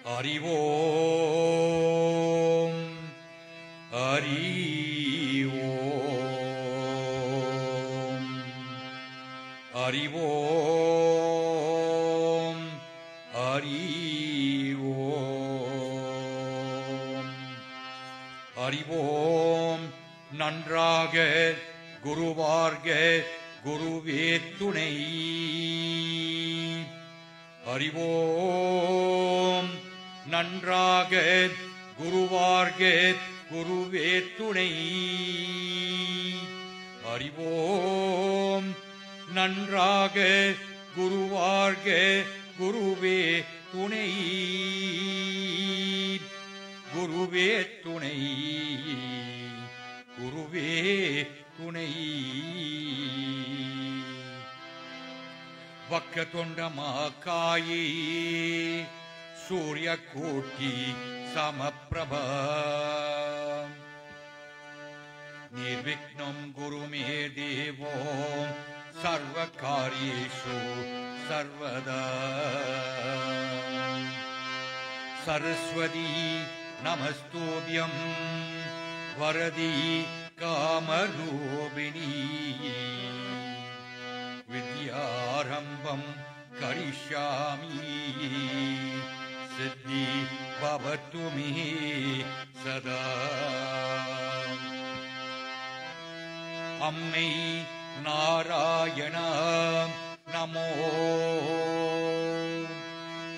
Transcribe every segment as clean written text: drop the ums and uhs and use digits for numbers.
அறிவோம் அறிவோம் அறிவோம் அறிவோம் அறிவோம் நன்றாக குருவார்க குருவே துணை அறிவோம் நன்றாக குருவார்க குருவே துணை அறிவோம் நன்றாக குருவார்க குருவே துணை குருவே துணை குருவே துணை வக்க தொண்டமாக்காயே சூரிய கோட்டி சமப்பிரபா நிர்விக்னம் குருமே தேவோ சர்வகாரியேஷு சர்வதா சரஸ்வதி நமஸ்தோபியம் வரதி காமரூபிணி வித்யாரம்பம் கரிஷ்யாமி சித்தி பவது மே சதா அம்மை நாராயண நமோ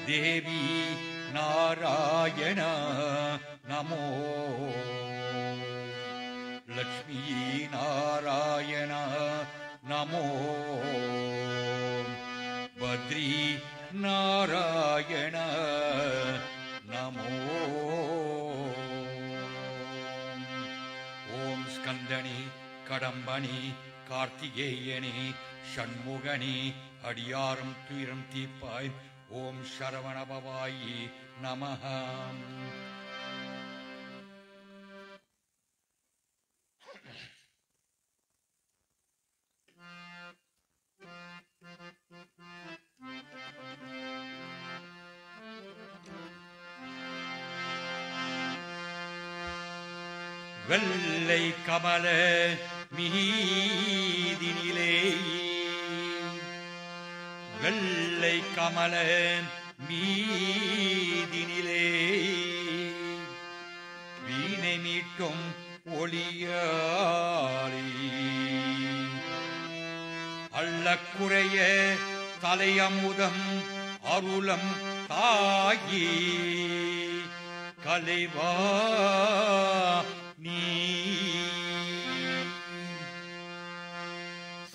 தேவி நாராயண நமோ லக்ஷ்மி நாராயண நமோ பத்ரி நாராயண நமோ ஓம் ஸ்கந்தனி கடம்பனி கார்த்திகேயனி ஷண்முகனி அடியாரும் துயரம் தீப்பாய் ஓம் சரவணபவாயி நமஹ வெள்ளை கமல மீதினிலே வெள்ளை கமல மீதினிலே வீணை மீட்டும் ஒளியாளி அள்ளக்குறைய தலையமுதம் அருளம் தாயி கலைவா நீ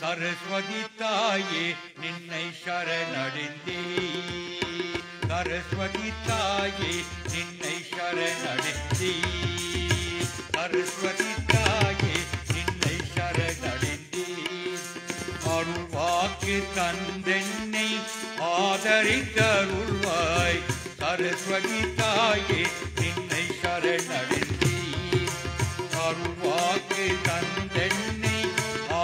சரஸ்வதி தாயே நின்னை சரணடைந்தே சரஸ்வதி தாயே நின்னை சரணடைந்தே சரஸ்வதி தாயே நின்னை சரணடைந்தே அருள் வாக்கு தந்தென்னை ஆதரித்தருள்வாய் சரஸ்வதி தாயே நின்னை சரணடைந்தே அருள் வாக்கு தந்தென்னை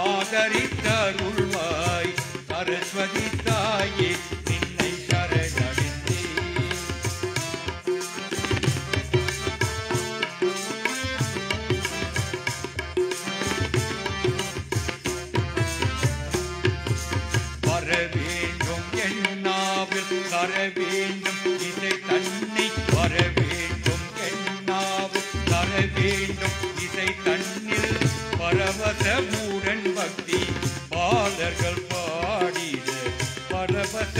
ஆதரித்தருள்வாய் சரஸ்வதி தாயே நின்னை சரணடைந்தே வர வேண்டும் என்னாவில் தர வேண்டும் இசை தன்னை வர வேண்டும் என்னாவில் தர வேண்டும் இசை தன்னில் பரவசமுடன் பக்தி பாலர்கள் பாடிட பரவச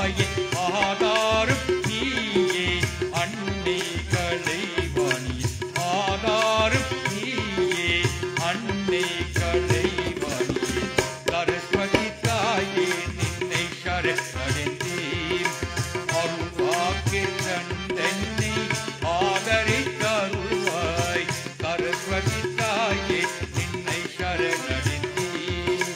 தாயே ஆதாரம் நீயே அன்னை கலைவாணி ஆதாரம் நீயே அன்னை கலைவாணி சரஸ்வதி தாயே நின்னை சரணடைந்தேன் அருள்வாக்கு தந்தென்னை ஆதரித்தருள்வாய் சரஸ்வதி தாயே நின்னை சரணடைந்தேன்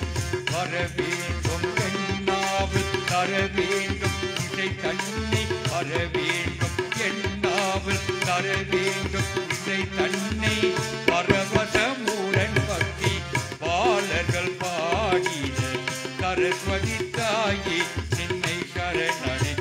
வர வேண்டும் என்னாவில் தர வேண்டும் இசை தன்னை வர வேண்டும் என்னாவில் தர வேண்டும் இசை தன்னை பரவசமுடன் பக்தி பாலர்கள் பாடின சரஸ்வதி தாயே நின்னை சரணடைந்தேன்.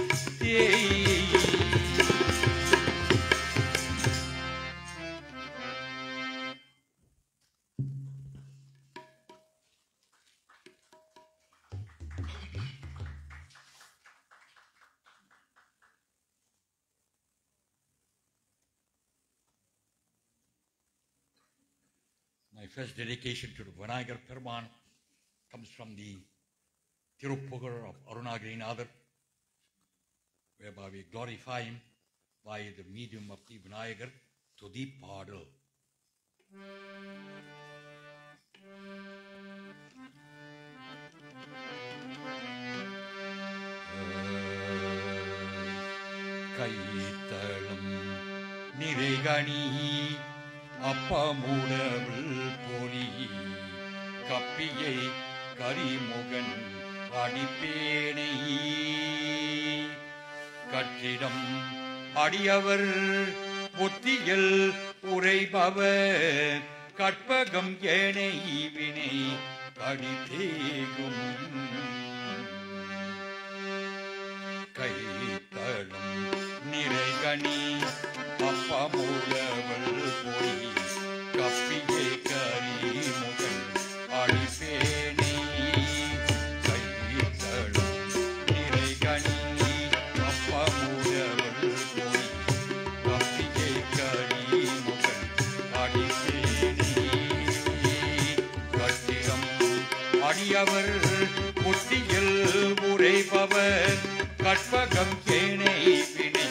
My first dedication to the Vinayagar Peruman comes from the Tiruppugar of Arunagirinadar, whereby we glorify him by the medium of the Vinayagar to the Padal. கைத்தளம் நிறைகணி அப்பமுடவில் பொறி கப்பியை கரிமுகன் அடிப்பேனை கற்றிடம் அடியவர் புத்தியில் உரைபவர் கற்பகம் ஏனை வினை கடித்தேகும் கைத்தளம் நிறைகணி அப்பமுடவள் போய் கப்பியை கரிமுகன் அடிப்பேனை கைத்தளம் நிறைகணி அப்பமுடவள் போய் கப்பியை கரிமுகன் அடிப்பேனை கட்டிடம் அடியவர் புத்தியில் உரைபவர் கற்பகம் ஏனை வினை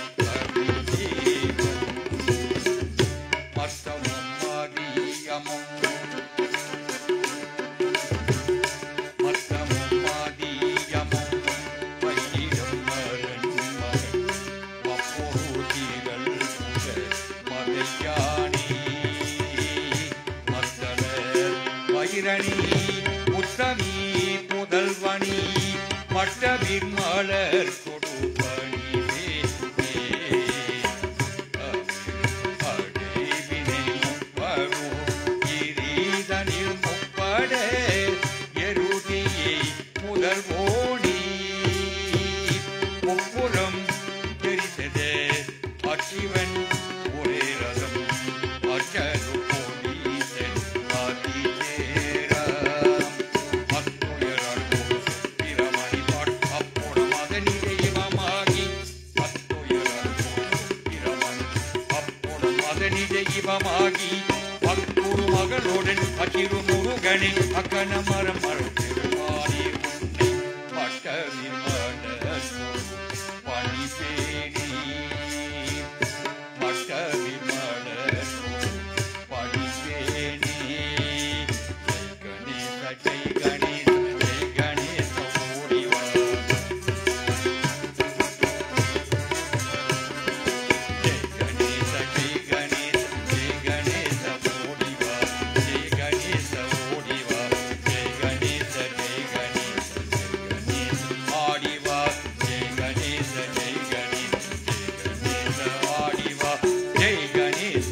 உத்தமி புதல்வனி மட்டவின் மலர் கொடுப்பனி அடைவினை முப்படும் கிரீதனில் முப்பட எருதியை முதல்வோனி முப்புறம் தெரிசதே அச்சிவன் ஒரே ரதம் அச்சரு போலீசன் இவமாகி பக்குரு மகளுடன் அச்சிறு முருகனை அக்கன மரம் மரம் பெருமானே உன்னை பட்டவின் மலர் பணி பேணி பட்டவின் மலர் பணி பேணி ஜெய் கணேச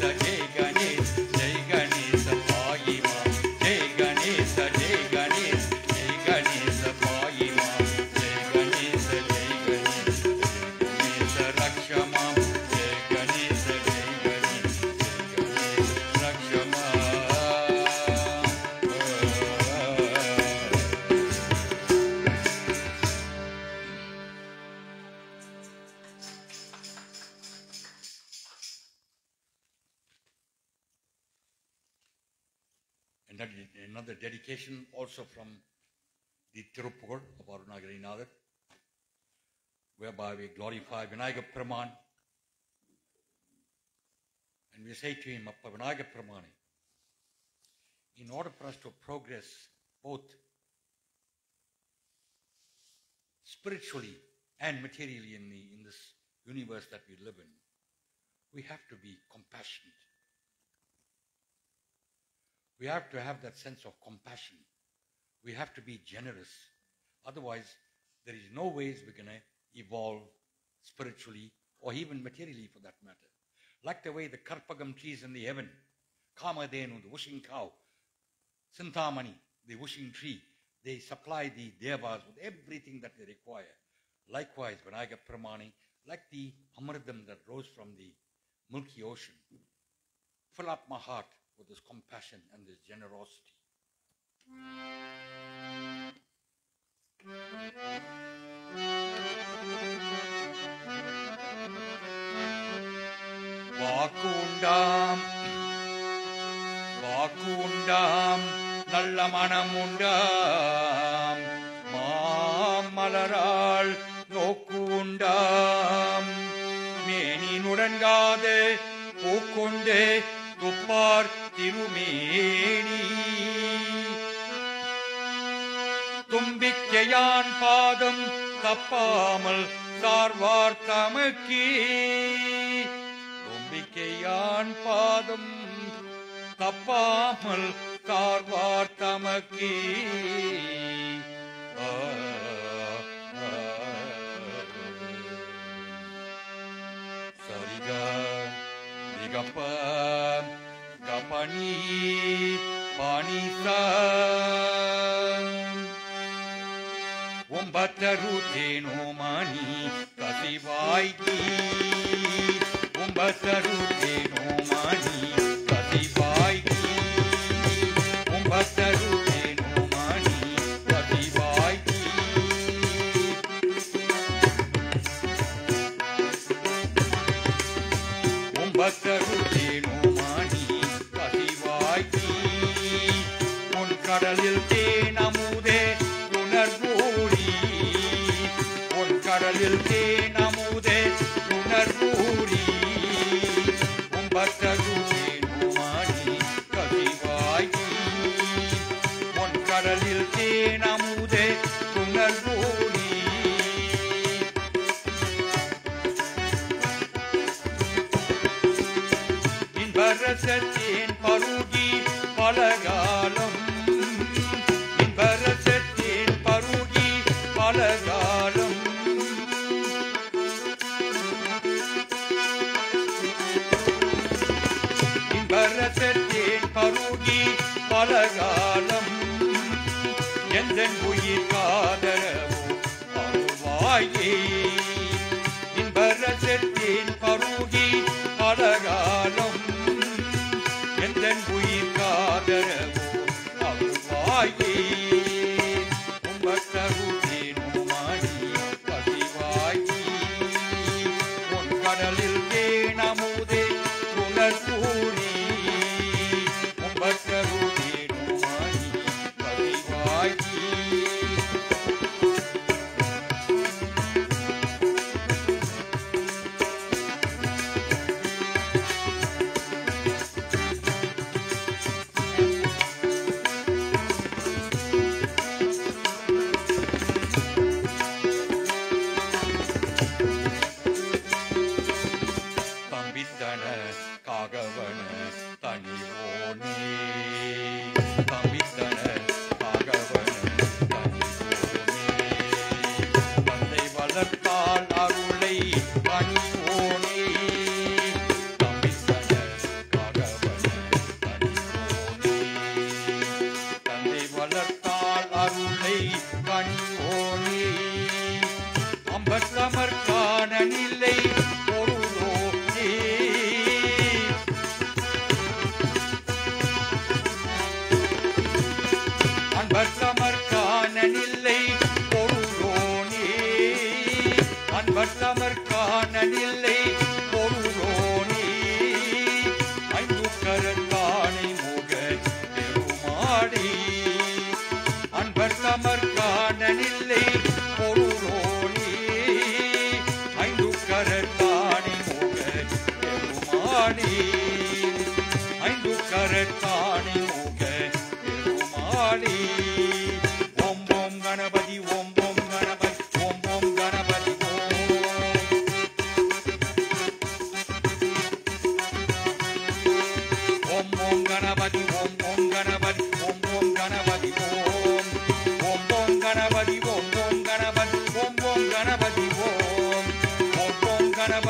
ஜெய் கணேச ஓடிவா Another dedication also from the Tiruppugar of Arunagirinadar. whereby we glorify Vinayaga Peruman. And we say to him, Appa Vinayaga Perumane, in order for us to progress both spiritually and materially in this universe that we live in, we have to be compassionate. We have to have that sense of compassion. We have to be generous. Otherwise, there is no ways we're going to evolve spiritually or even materially for that matter. Like the way the Karpagam trees in the heaven, Kamadhenu, the wishing cow, Sintamani, the wishing tree, they supply the devas with everything that they require. Likewise, Vinayaga Peruman, like the Amritam that rose from the milky ocean, fill up my heart with this compassion and this generosity. Vakundam, Vakundam, Nalla manamundam, Maamalaral Nokundam, Meni Nurangade, Pokunde, Tupar Tirumeni, Tumbikyayan Padam, Tapamal, Sarvartamaki. Tumbikyayan Padam, Tapamal, Sarvartamaki. Sariga, Rigapa, Gapani, Panisa, Umbataruteno Mani, Kasivaiki, Umbataruteno Mani, Kasivaiki, Umbataruteno Mani, Kasivaiki. Umbataruteno Mani, Kasivaiki, Unkadalil Tenamude, Lunarburi, Unkadalil Tenamude, Lunarburi, Umbataruteno Mani, Kasivaiki, Unkadalil Tenamude, Lunarburi. Inbarasatin Parugi Palagalam, Inbarasatin Parugi Palagalam, Inbarasatin Parugi Palagalam, Yenden Buyir Kadaravu Paruvaye, Inbarasatin Parugi Palagalam, Yenden Buyir Kadaravu Paruvaye, Umbataruteno Mani, Kasivaiki, Unkadalil Tenamude, Lunarburi, Umbataruteno Mani, Kasivaiki. Tambidana Kagavana Tanivone, Tambidana Kagavana Tanivone, Tandai Valarthal Arulai Tanivone, Tambidana Kagavana Tanivone, Tandai Valarthal Arulai Tanivone, Ambattamarkananillai Porulone,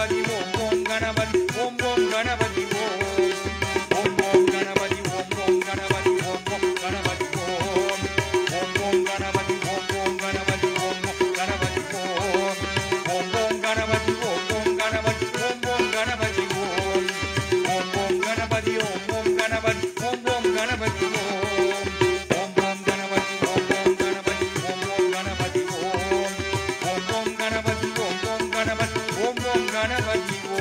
Ganapati Om Om Ganapati Om Om Ganapati Om Om Om Ganapati Om Om Ganapati Om Om Ganapati Om Om Om Ganapati Om Om Ganapati Om Om Ganapati Om Om Ganapati Om Om Ganapati Om Om Ganapati Om Om Ganapati Om Om Ganapati Om Om Ganapati Om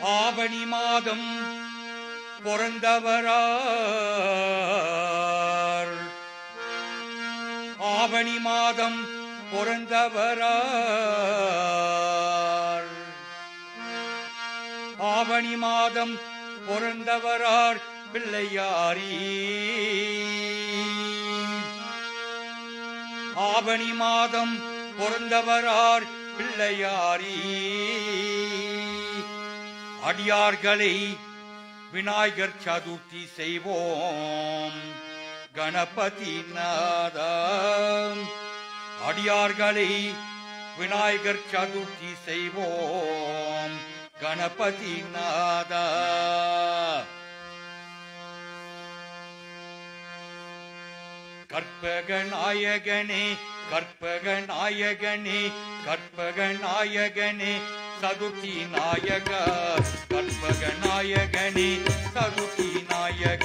ஆவணி மாதம் பிறந்தவரார், ஆவணி மாதம் பிறந்தவரார், ஆவணி மாதம் பிறந்தவரார் பிள்ளையாரி, ஆவணி மாதம் பிறந்தவரார் பிள்ளையாரி. அடியார்களை விநாயகர் சதுர்த்தி செய்வோம் கணபதி நாதா, அடியார்களை விநாயகர் சதுர்த்தி செய்வோம் கணபதி நாதா. கற்பக நாயகனே கற்பக நாயகனே கற்பக நாயகனே சதுர்த்தி நாயக, கற்பக நாயகனே சதுர்த்தி நாயக.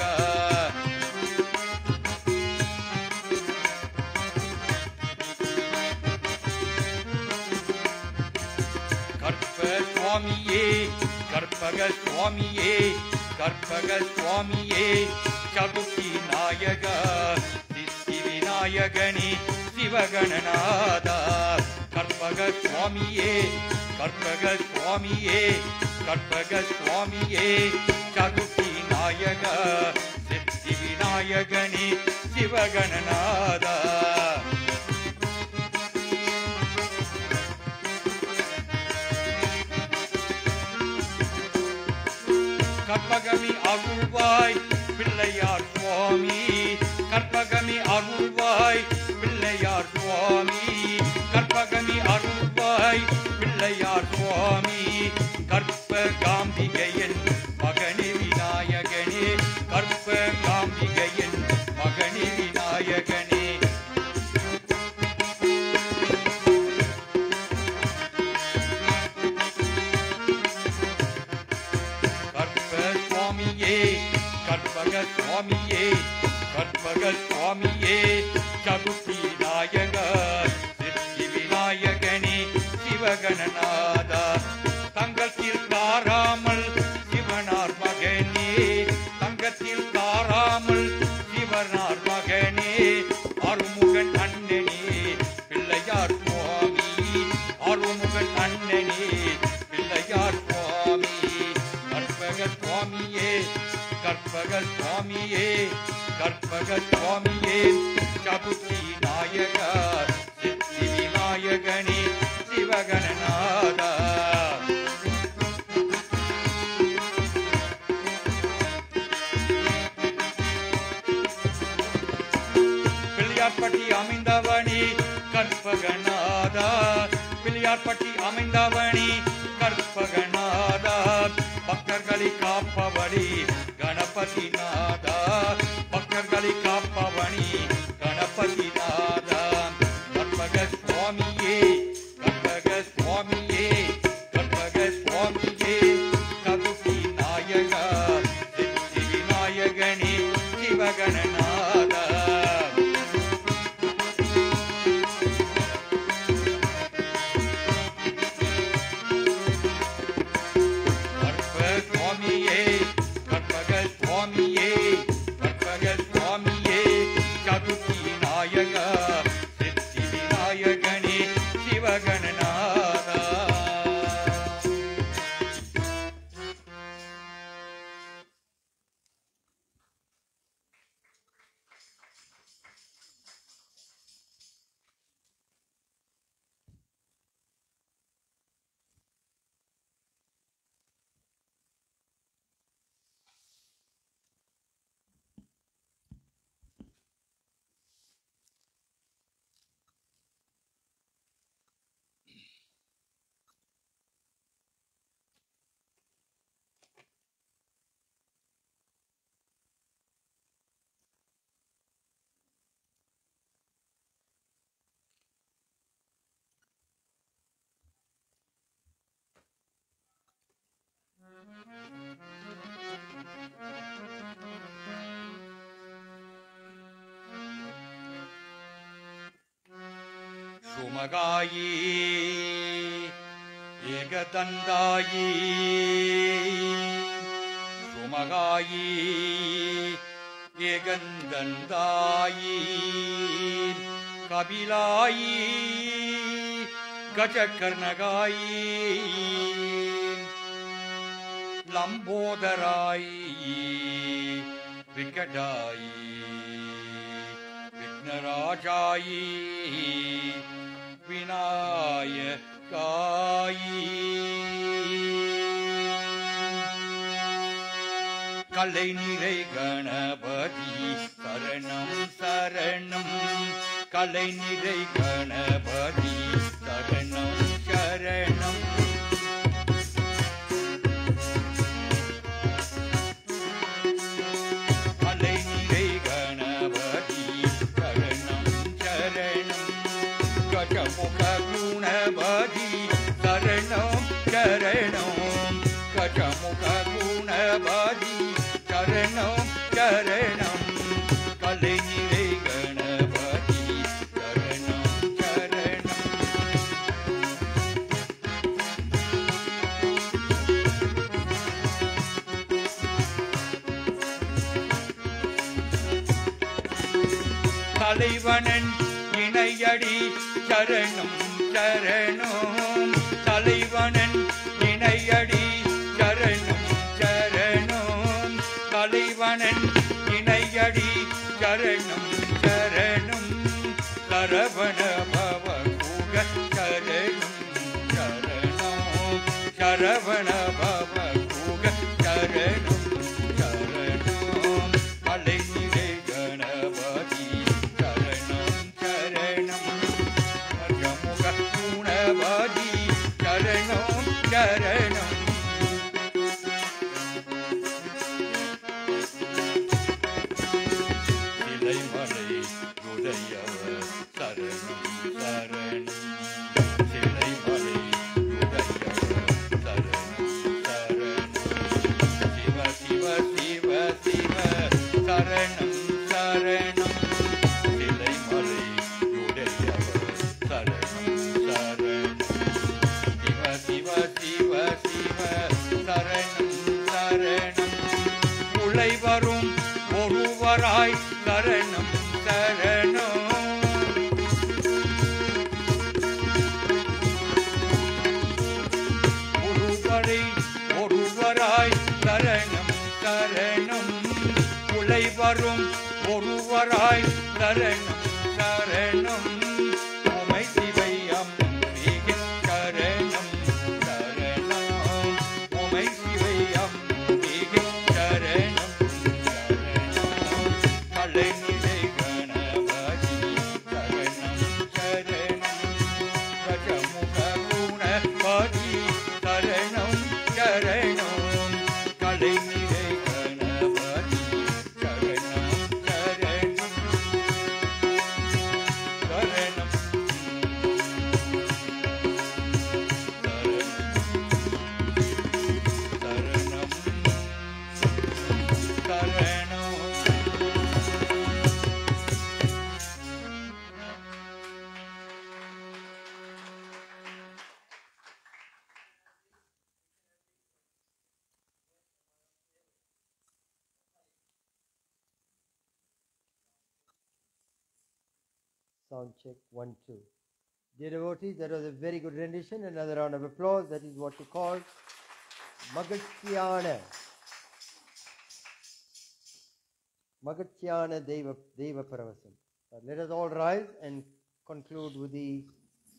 கற்ப சுவாமியே கற்பக சுவாமியே கற்பக சுவாமியே சதுர்த்தி நாயக, சித்தி விநாயகனே சிவகணநாதா. கற்பக சுவாமியே கற்பக சுவாமியே கற்பக சுவாமியே சதுர்த்தி நாயக, சித்தி விநாயகனே சிவகணநாதா. கற்பகமி அருள்வாய் பிள்ளையார் சுவாமி, கற்பகமி அருள்வாய் பிள்ளையார் சுவாமி, கற்பகமி அருள்வாய் பிள்ளையார் சுவாமி. கற்ப காம்பிகையன் மகனே விநாயகனே, கற்ப காம்பிகையன் மகனே விநாயகனே. கற்பக சுவாமியே கற்பக சுவாமியே சதுர்த்தி நாயக, சித்தி விநாயகனே சிவகணநாதா. தங்கத்தில் தாராமல் சிவனார் மகனே, தங்கத்தில் தாராமல் சிவனார் மகனே, அருமுகன் அண்ணனே பிள்ளையார் சுவாமி, அருமுகன் அண்ணனே பிள்ளையார் சுவாமி. கற்பக சுவாமியே கற்பக சுவாமியே கற்பக சுவாமியே சதுர்த்தி நாயக, சித்தி விநாயகனே சிவகணநாதா. பிள்ளையார்பட்டி அமைந்தவனே கற்பகநாதா, பிள்ளையார்பட்டி அமைந்தவனே கற்பகநாதா. பக்தர்களை காப்பவனே கணபதி நாதா, பக்தர்களை காப்பவனே கணபதி நாதா. கற்பக சுவாமியே கற்பக சுவாமியே கற்பக சுவாமியே சதுர்த்தி நாயக, சித்தி விநாயகனே சிவகணநாதா. சுமகாயி ஏகதந்தாயி சுமகாயி ஏகந்தந்தாயி கபிலாயி கஜகர்ணகாயி லம்போதராயி விகடாயி விக்னராஜாயி விநாயகாயி கலை நிறை கணபதி சரணம் சரணம் கலை நிறை கணபதி சரணம் சரணம் கலை நிறை கணபதி சரணம் சரணம் கஜமுக குணபதி சரணம் சரணம் கஜமுக குணபதி சரணம் சரணம் கலை நிறை கணபதி சரணம் சரணம் தலைவனன் இணையடி சரணம் சரணம் தலைவனன் இணையடி சரணம் சரணம் தலைவனன் இணையடி சரணம் சரணம் சரவண பவ குக சரணம் சரணம் சரவண பவ குக சரணம் சரணம் கலை நிறை கணபதி சரணம் சரணம் கஜமுக குணபதி சரணம் சரணம் சிலைமலை உடையவர் சரணம் சரணம் சிலைமலை உடையவர் சரணம் சரணம் சிவ சிவ சிவ சிவ சரணம் சரணம் சிலைமலை உடையவர் சரணம் சரணம் சிவ சிவ சிவ சிவ சரணம் சரணம் உலை வரும் ஒருவராய் சரணம் சரணம் ஒருவரை ஒருவராய் சரணம் சரணம் உலை வரும் ஒருவராய் சரணம் சரணம் உமை சிவையம் சரணம் சரணம் உமை சிவையம் சரணம் சரணம் கலை நிறை கணபதி சரணம் சரணம் கஜமுக குணபதி சரணம் சரணம் கலை நிறை கணபதி சரணம் சரணம் சரணம் Sound check 1 2. Dear devotees, that was a very good rendition. Another round of applause. That is what you call Magatsyana. Magatsyana Deva Paravasam. Let us all rise and conclude with the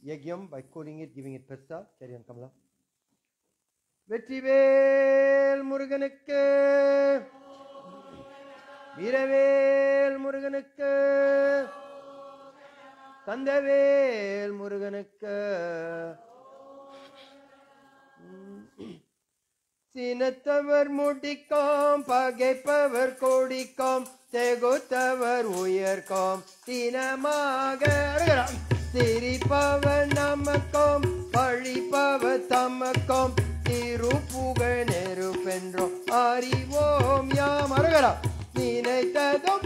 Yagyam by quoting it, giving it Prasad. Carry on, Kamala. Vetrivel Muruganukku Veeravel Muruganukku Kandavel Muruganukku Sinathavar Mudikam Pagaipavar Kodikam Teguthavar Uyarkam Tinamagar Siripavar Namakam Palipavar Tamakam Tirupugar Nerupendro Arivom Yamaragara Ninaitadam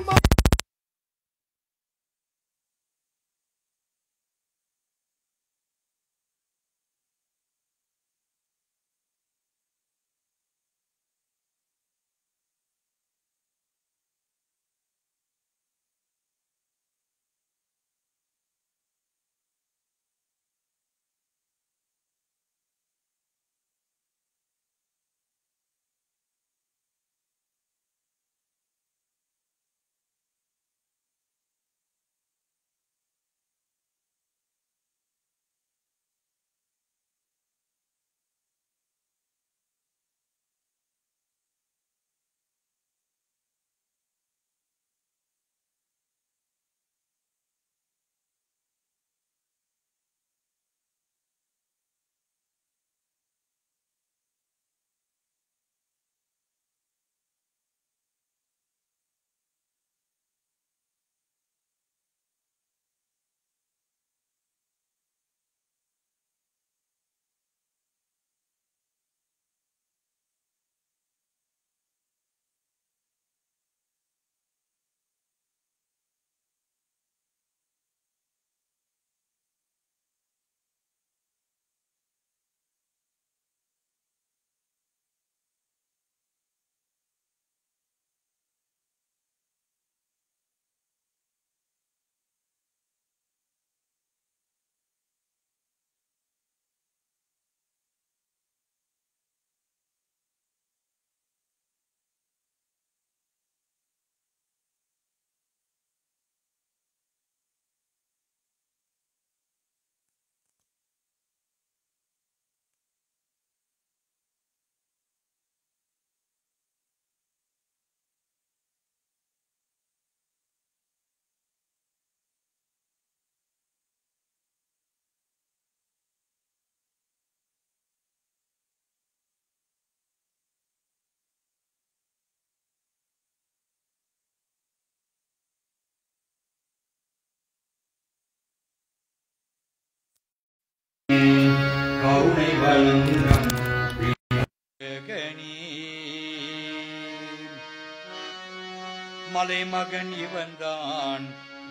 மலைமகன் இவன்தான்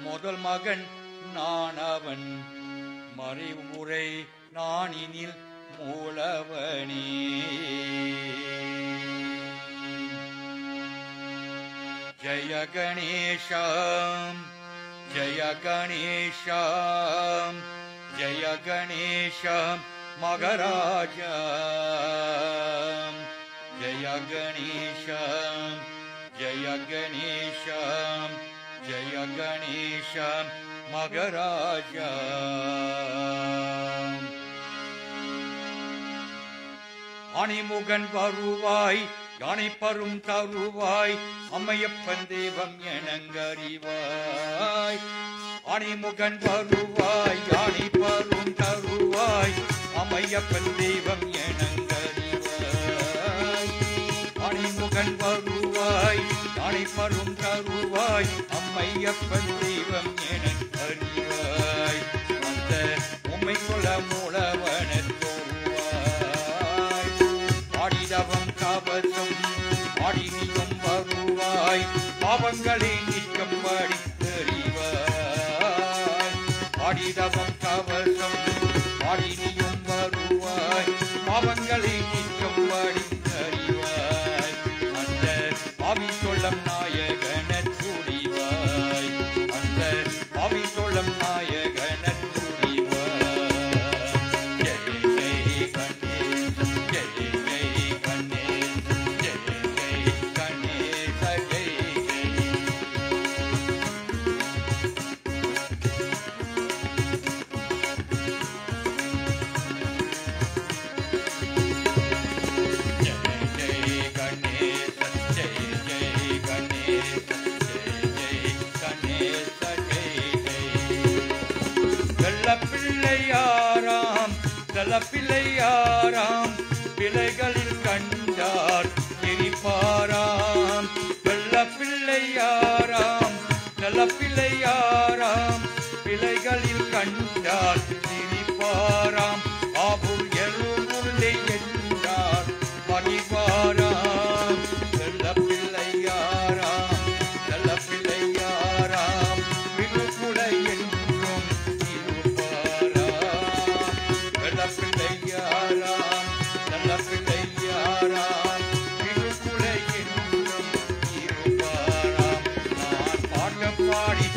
முதல் மகன் நான் அவன் மறைவுரை நானினில் மூலவனே. ஜய கணேஷம் ஜய கணேஷம் ஜய கணேஷம் மகராஜா. ஜய கணேஷம் ஜய கணேஷம் ஜய கணேஷம் மகராஜா. அணிமுகன் வருவாய் யானை பரும் தருவாய் அம்மையப்பன் தெய்வம் எனங்கறிவாய். அணிமுகன் வருவாய் யானை பரும் தருவாய் அம்மையப்பன் தெய்வம் எனங்கறிவாய். அணிமுகன் வருவாய் யானை பரும் தருவாய் அம்மையப்பன் தெய்வம் எனங்கறிவாய். அந்த உம்மை கொள்ள மூலவன ஆடிதவம் கவசம் ஆடினியும் வருவாய் பாவங்களை நீக்கும்படி தெரிவாய். ஆடிதவம் கவசம் ஆடினியும் வருவாய் பாவங்களை நீக்கும்படி தெரிவாய். அந்த பாவி சொல்லம் நாயகன துடிவாய். அந்த பாவி சொல்லம் நாயகன பிள்ளையாராம் பிள்ளைகளில் கண்டார் சிரிப்பாராம். வெள்ள பிள்ளையாராம் நல்ல பிள்ளையாராம் பிள்ளைகளில் கண்டார் சிரிப்பாராம். ஆபுல் எழுவுள்ளே என்றார் பணிவாராம். வெள்ள பிள்ளையாராம் நல்ல பிள்ளையாராம் விழுப்புல என்றும் பிள்ளையாராம் நல்ல பிள்ளையாராம் விழுப்புலை என்றும் இருப்பாராம். நான் பாட்ட பாடி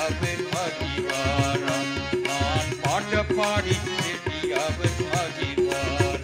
அவர் மகிழ்வாராம். நான் பாட்ட பாடி அவர் மகிழ்வாராம்.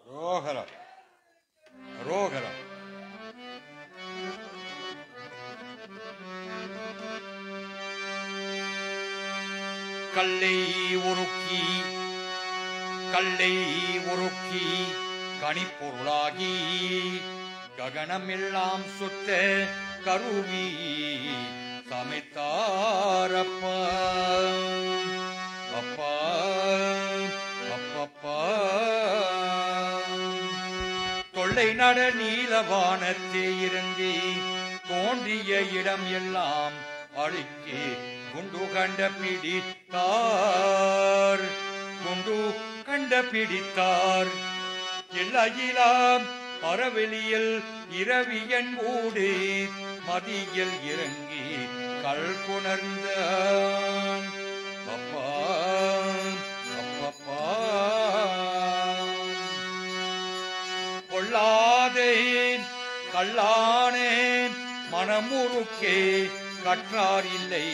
ரோகரா ரோகரா கல்லை உருக்கி கனிப்பொருளாகி ககனமெல்லாம் சுத்த கருவி சமைத்தாரப்பா. அப்பா அப்பப்பா தொல்லை நட நீலவானத்தே இருந்து தோன்றிய இடம் எல்லாம் அழுக்கி குண்டு கண்ட பிடித்தார். எல்லையிலாம் பரவெளியில் இரவியன் ஊடு மதியில் இறங்கி கல் புணர்ந்தான். அப்பா அப்பப்பா கொள்ளாதேன் கல்லானேன் மனமுறுக்கே கற்றார் இல்லை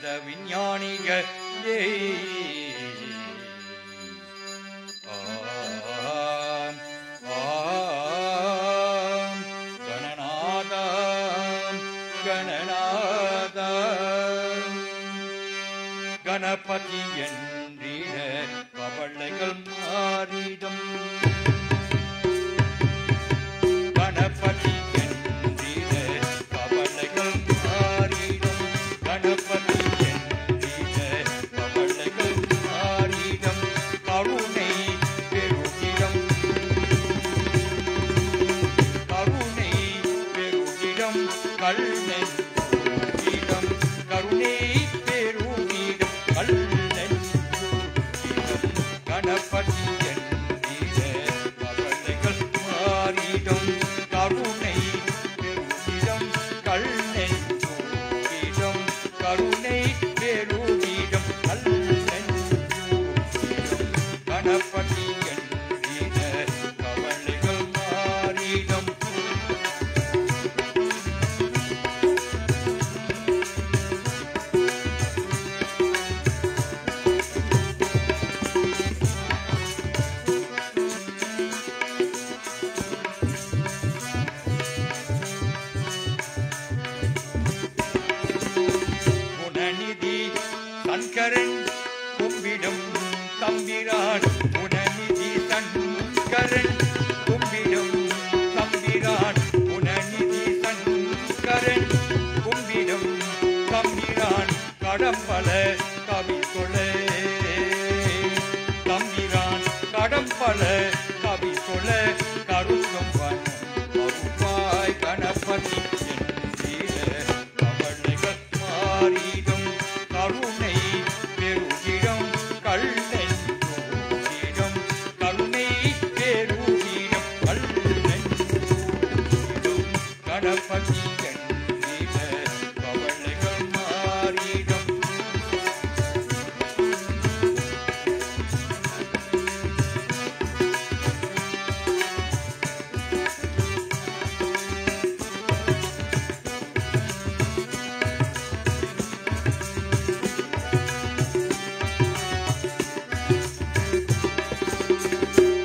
வேத விஞ்ஞானிகளே ஆம் ஆம் கணநாதம் கணநாதம் கணபதி என்றிட கவலைகள் மாறிடும் கணபதி என்றிட கவலைகள் மாறிடும் கணபதி என்றிட கவலைகள் மாறிடும் கருணை பெருகிடம் கருணை பெருகிடம் கல்நென் இடம் கருணை பெருகிடம் கல்நென் கணபதி என்றிட கவலைகள் மாறிடும் கருணை பெருகிடம் கல்நென் இடம் கருணை பெருகிடம் கல்நென் கணபதி என்றிட கவலைகள் மாறிடும் குணநிதி சங்கரன் கும்பிடும் தம்பிரான் குணநிதி சங்கரன் கும்பிடும் தம்பிரான் குணநிதி சங்கரன் கும்பிடும் தம்பிரான் கடம்பல கவி கொலை தம்பிரான் கடம்பல கவி கொலை கருத்தும் அருப்பாய் கணபதி என்றிட கவலைகள் மாறிடும் கருணை பெருகிடம் கல்நெஞ்சோடிடம் கருணை பெருகிடம் கல்நெஞ்சோடிடம் கணபதி என்றிட கவலைகள் மாறிடும்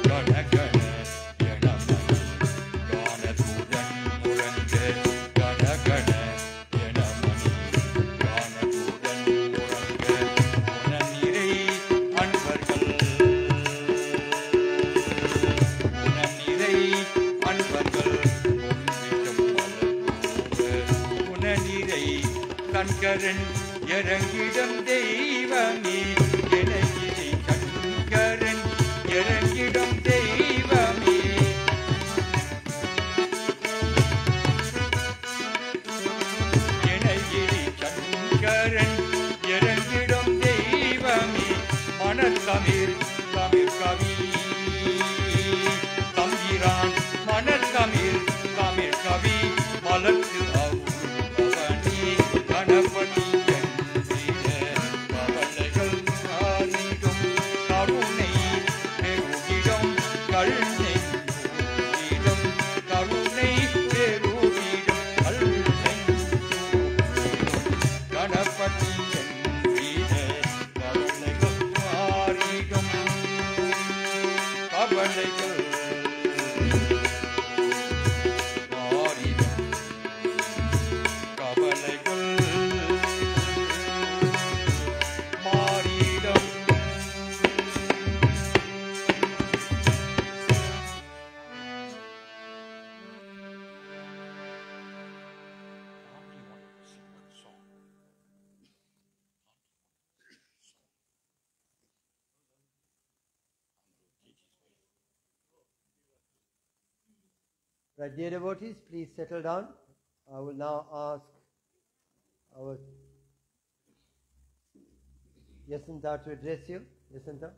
கணகண எனமணி கானதுடன் முழங்க கணகண எனமணி கானதுடன் முழங்க உணநிறை அன்பர்கள் உணநிறை அன்பர்கள் உன்னிடம் மலர்ந்தோங்க உணநிறை கண்கரன் இறங்கிடம் தெய்வமே எனகிரி கண்கரன் இறங்கிடம் தெய்வமே எனகிரி கண்கரன் இறங்கிடம் தெய்வமே மணத்தமிழ் தமிழ் கவி தம்பிரான் மணத்தமிழ் தமிழ் கவி மலர்த்து அவனி கணபதி என்றிட கவலைகள் மாறிடும் கருணை பெருகிடம் கல்நெஞ்சோடிடம் கருணை பெருகிடம் கல்நெஞ்சோடிடம் கணபதி என்றிட கவலைகள் மாறிடும் கவலைகள் மாறிடும் கவலைகள் மாறிடும் Right, dear devotees, please settle down. I will now ask our Yasanta to address you. Yasanta.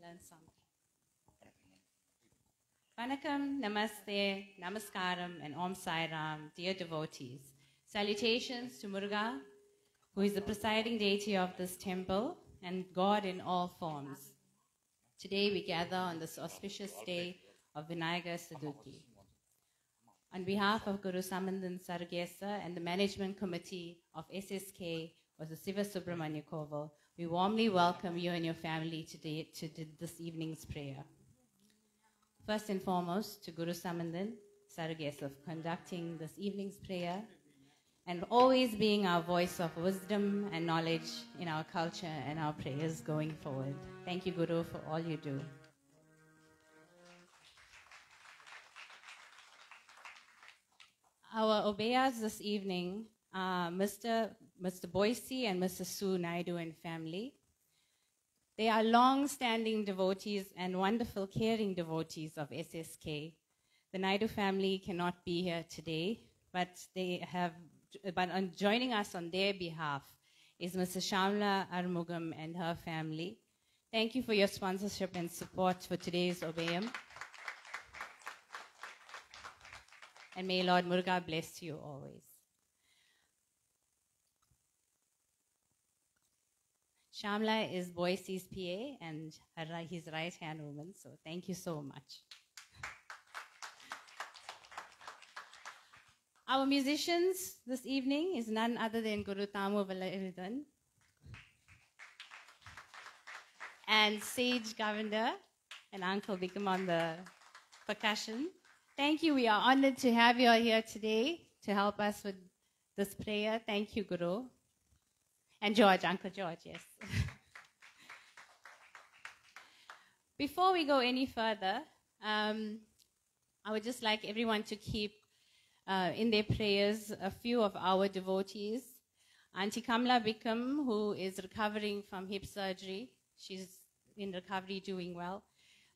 learn some. Vanakkam, Namaste, Namaskaram, and Om Sai Ram, dear devotees. Salutations to Muruga, who is the presiding deity of this temple and God in all forms. Today we gather on this auspicious day of Vinayagar Chaturthi. On behalf of Guru Samandan Sarugesa and the management committee of SSK or the Siva Subramanya Koval, we warmly welcome you and your family today to this evening's prayer. First and foremost, to Guru Samandan Sarugesa for conducting this evening's prayer and always being our voice of wisdom and knowledge in our culture and our prayers going forward. Thank you, Guru, for all you do. Our obayas this evening are Mr. Boise and Mr. Sue Naidu and family. They are long-standing devotees and wonderful caring devotees of SSK. The Naidu family cannot be here today, but joining us on their behalf is Mrs. Shamla Armugam and her family. Thank you for your sponsorship and support for today's Obayam. And may Lord Muruga bless you always. Shamla is Boise's PA and his right-hand woman, so thank you so much. Our musicians this evening is none other than Guru Tamu Valaridan and Sage Govender and Uncle Bikram on the percussion. Thank you. We are honored to have you all here today to help us with this prayer. Thank you, Guru. And George, Uncle George, yes. Before we go any further, I would just like everyone to keep in their prayers a few of our devotees. Auntie Kamla Bikram, who is recovering from hip surgery. She's in recovery, doing well.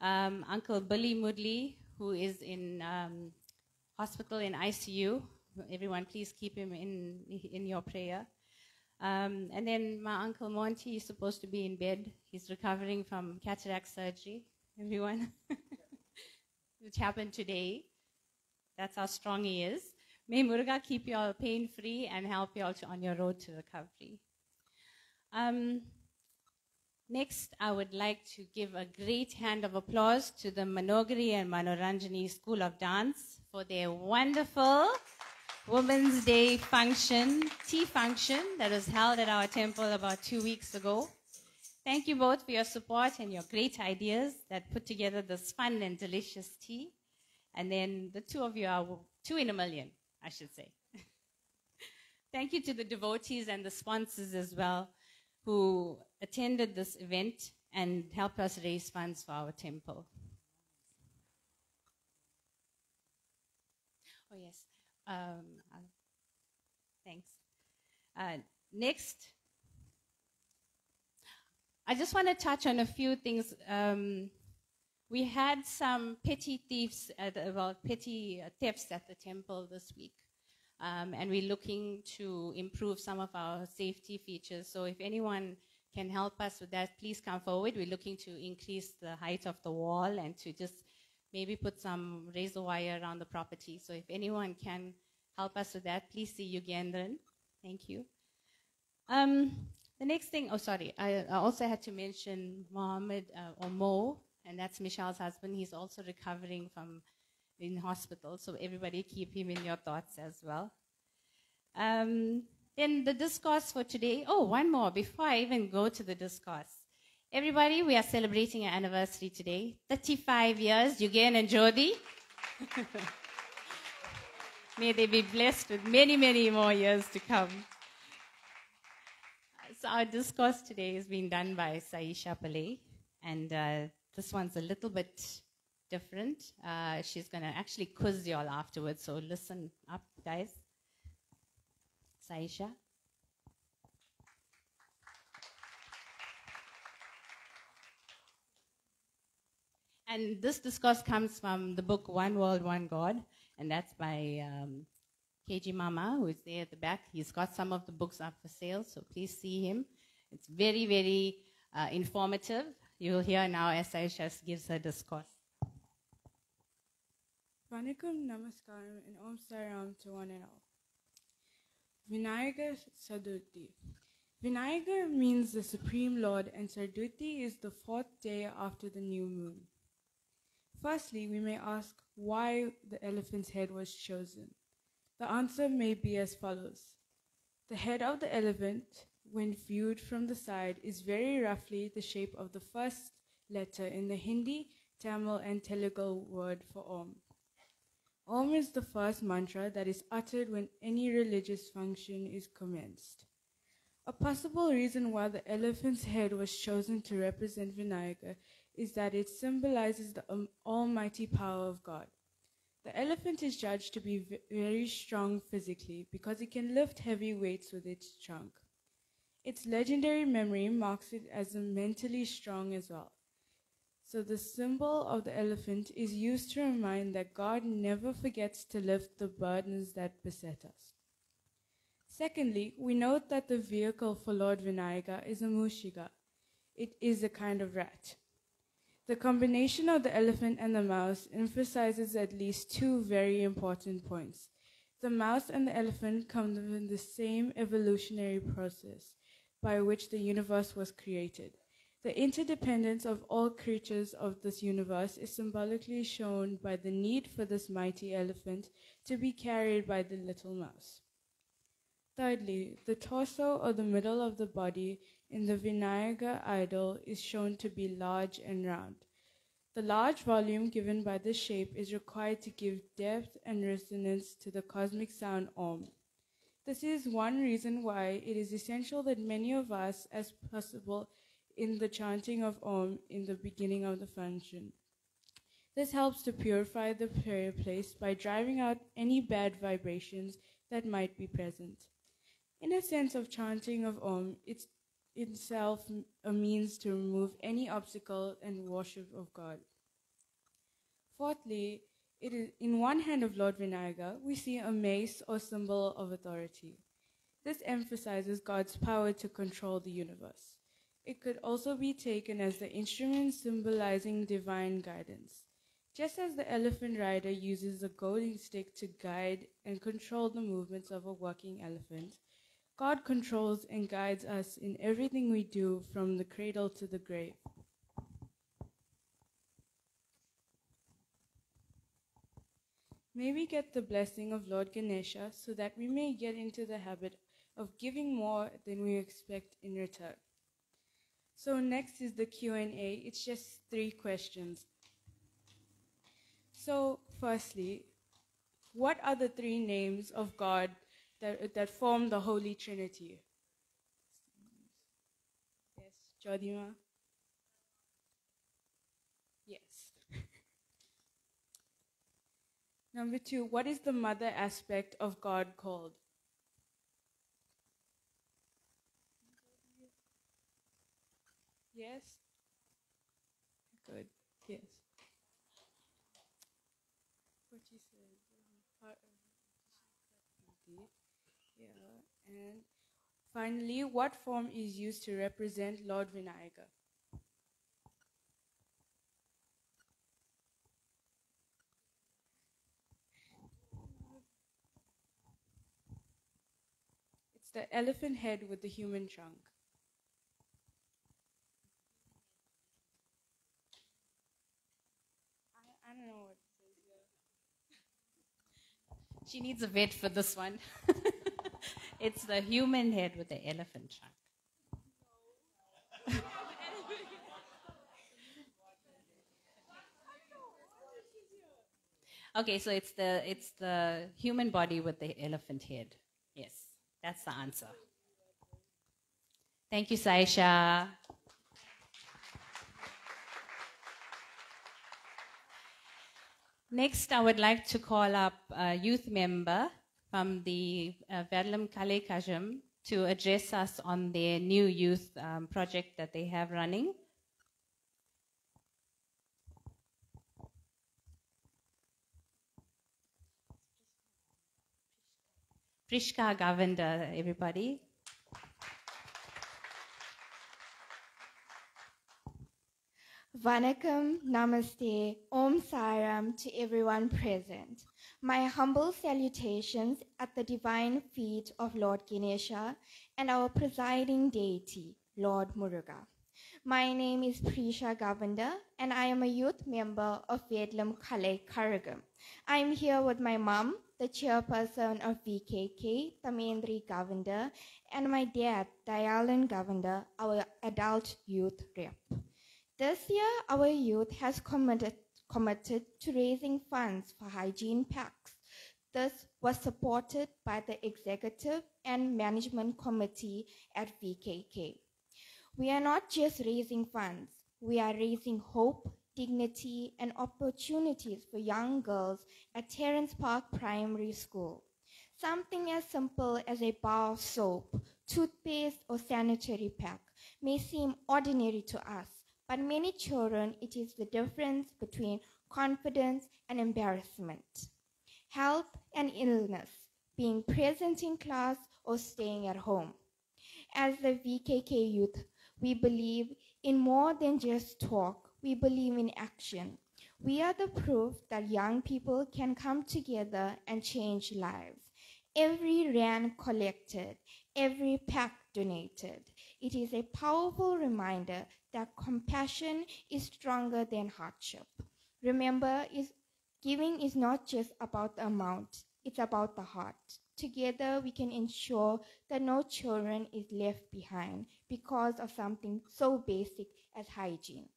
Uncle Billy Mudley, who is in hospital in ICU. Everyone, please keep him in your prayer. And then my Uncle Monty is supposed to be in bed. He's recovering from cataract surgery, everyone, which happened today. That's how strong he is. May Muruga keep you all pain-free and help you all on your road to recovery. Next, I would like to give a great hand of applause to the Manogari and Manoranjani School of Dance for their wonderful Women's Day function, tea function that was held at our temple about 2 weeks ago. Thank you both for your support and your great ideas that put together this fun and delicious tea. And then the two of you are 2 in a million, I should say. Thank you to the devotees and the sponsors as well, who attended this event and helped us raise funds for our temple. Oh, yes. Thanks. Next, I just want to touch on a few things. We had some petty thefts, petty thefts at the temple this week. And we're looking to improve some of our safety features. So if anyone can help us with that, please come forward. We're looking to increase the height of the wall and to just maybe put some razor wire around the property. So if anyone can help us with that, please see Yugendran. Thank you. The next thing, I also had to mention Mohammed or Mo, and that's Michelle's husband. He's also recovering from in hospital, so everybody keep him in your thoughts as well. Then the discourse for today. Oh, one more before I even go to the discourse. Everybody, we are celebrating an anniversary today. 35 years, Yugen and Jodi. May they be blessed with many, many more years to come. So our discourse today is being done by Saisha Pillai, and this one's a little bit different. She's going to actually quiz you all afterwards, so listen up, guys. Saisha. And this discourse comes from the book One World, One God, and that's by KG Mama, who is there at the back. He's got some of the books up for sale, so please see him. It's very, very informative. You will hear now as Aisha gives her discourse. Vanakkam, Namaskaram, and Om Saram to one and all. Vinayagar Saduthi. Vinayagar means the Supreme Lord, and Saduthi is the 4th day after the new moon. Firstly, we may ask why the elephant's head was chosen. The answer may be as follows. The head of the elephant, when viewed from the side, is very roughly the shape of the first letter in the Hindi, Tamil, and Telugu word for Om. Om is the first mantra that is uttered when any religious function is commenced. A possible reason why the elephant's head was chosen to represent Vinayaka is that it symbolizes the almighty power of God. The elephant is judged to be very strong physically because it can lift heavy weights with its trunk. Its legendary memory marks it as mentally strong as well. So the symbol of the elephant is used to remind that God never forgets to lift the burdens that beset us. Secondly, we note that the vehicle for Lord Vinayaka is a mushika. It is a kind of rat. The combination of the elephant and the mouse emphasizes at least 2 very important points. The mouse and the elephant come from the same evolutionary process by which the universe was created. The interdependence of all creatures of this universe is symbolically shown by the need for this mighty elephant to be carried by the little mouse. Thirdly, the torso or the middle of the body in the Vinayaka idol is shown to be large and round. The large volume given by this shape is required to give depth and resonance to the cosmic sound Om. This is one reason why it is essential that many of us, as possible, in the chanting of Om in the beginning of the function. This helps to purify the prayer place by driving out any bad vibrations that might be present. In a sense of chanting of Om, it's itself a means to remove any obstacle and worship of God. Fourthly, it is in one hand of Lord Vinayaka, we see a mace or symbol of authority. This emphasizes God's power to control the universe. It could also be taken as the instrument symbolizing divine guidance. Just as the elephant rider uses a golden stick to guide and control the movements of a walking elephant, God controls and guides us in everything we do from the cradle to the grave. May we get the blessing of Lord Ganesha so that we may get into the habit of giving more than we expect in return. So next is the Q&A. It's just 3 questions. So firstly, what are the 3 names of God that form the Holy Trinity? Yes, Jodhima? Yes. Number 2, what is the mother aspect of God called? Yes? Good, yes. What you said. Yeah, and finally, what form is used to represent Lord Vinayaka? It's the elephant head with the human trunk. I don't know what it says here. She needs a vet for this one. It's the human head with the elephant trunk. Okay, so it's the human body with the elephant head. Yes, that's the answer. Thank you, Saisha. Next, I would like to call up a youth member from the Vedlam Kale Kajam to address us on their new youth project that they have running. Prishka Govender, everybody. Vanakkam, Namaste, Om Sairam to everyone present. My humble salutations at the divine feet of Lord Ganesha and our presiding deity, Lord Muruga. My name is Prisha Govender and I am a youth member of Vedlam Kale Karagam. I am here with my mom, the chairperson of VKK, Tamendri Govender, and my dad, Dayalan Govender, our adult youth rep. This year, our youth has committed to raising funds for hygiene packs. This was supported by the executive and management committee at VKK. We are not just raising funds, we are raising hope, dignity, and opportunities for young girls at Terrence Park Primary School. Something as simple as a bar of soap, toothpaste, or sanitary pack may seem ordinary to us, but many children, it is the difference between confidence and embarrassment, health and illness, being present in class or staying at home. As the VKK youth, we believe in more than just talk. We believe in action. We are the proof that young people can come together and change lives. Every rand collected, every pack donated. It is a powerful reminder that compassion is stronger than hardship. Remember, giving is not just about the amount, it's about the heart. Together, we can ensure that no children is left behind because of something so basic as hygiene.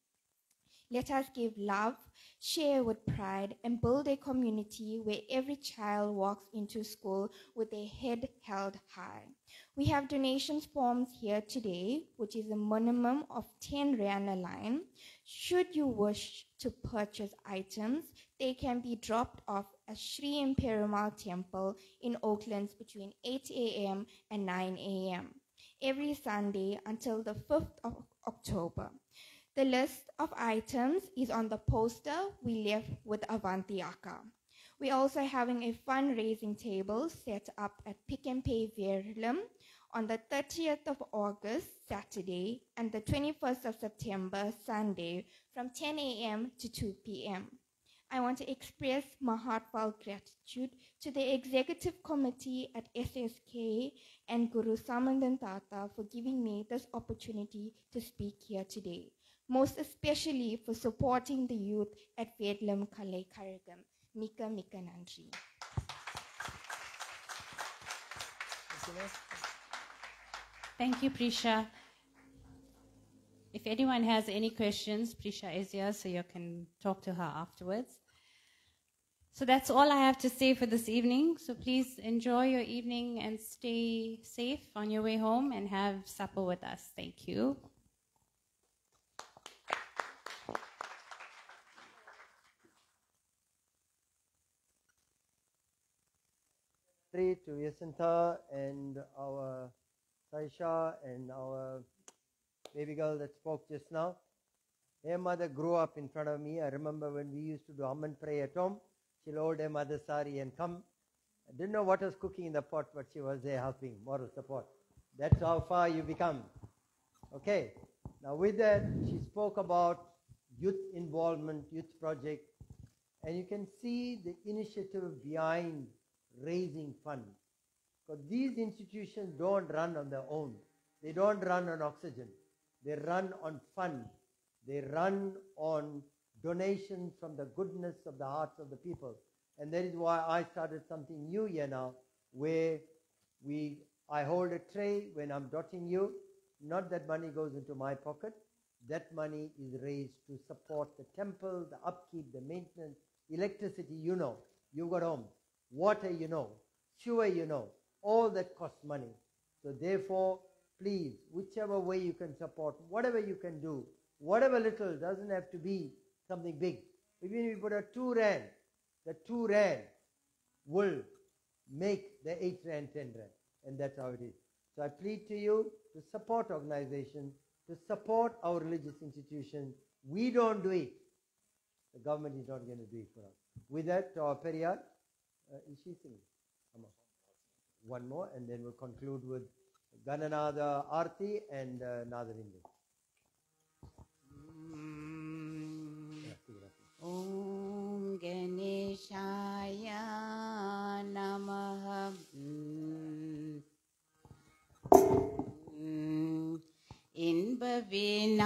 Let us give love, share with pride, and build a community where every child walks into school with a head held high. We have donations forms here today, which is a minimum of 10 Rand a line. Should you wish to purchase items, they can be dropped off at Sri Imperial Temple in Oaklands between 8 a.m. and 9 a.m. every Sunday until the 5th of October. The list of items is on the poster we left with Avanti Aka. We're also having a fundraising table set up at Pick n Pay Verulam on the 30th of August, Saturday, and the 21st of September, Sunday, from 10 a.m. to 2 p.m. I want to express my heartfelt gratitude to the Executive Committee at SSK and Guru Samandan Tata for giving me this opportunity to speak here today, most especially for supporting the youth at Vedlam Kale Karagam. Mika Nandri. Thank you, Prisha. If anyone has any questions, Prisha is here, so you can talk to her afterwards. So that's all I have to say for this evening. So please enjoy your evening and stay safe on your way home and have supper with us. Thank you. To Yasantha and our Saisha and our baby girl that spoke just now. Her mother grew up in front of me. I remember when we used to do hum and pray at home, she'll hold her mother's sari and come. I didn't know what was cooking in the pot, but she was there helping, moral support. That's how far you become. Okay, now with that, she spoke about youth involvement, youth project, and you can see the initiative behind raising funds. Because these institutions don't run on their own. They don't run on oxygen. They run on funds. They run on donations from the goodness of the hearts of the people. And that is why I started something new here now, where I hold a tray when I'm dotting you. Not that money goes into my pocket. That money is raised to support the temple, the upkeep, the maintenance, electricity, you know. You've got home. Water, you know. Sewer, you know. All that costs money. So therefore, please, whichever way you can support, whatever you can do, whatever little, doesn't have to be something big. Even if you put a 2 Rand, the 2 Rand will make the 8 Rand, 10 Rand. And that's how it is. So I plead to you to support organizations, to support our religious institutions. We don't do it. The government is not going to do it for us. With that, our Periyar, is she singing? Come on. One more, and then we'll conclude with Gananada Arti and Nadarindu. गणेशाय नमः இன்ப விநாயகனே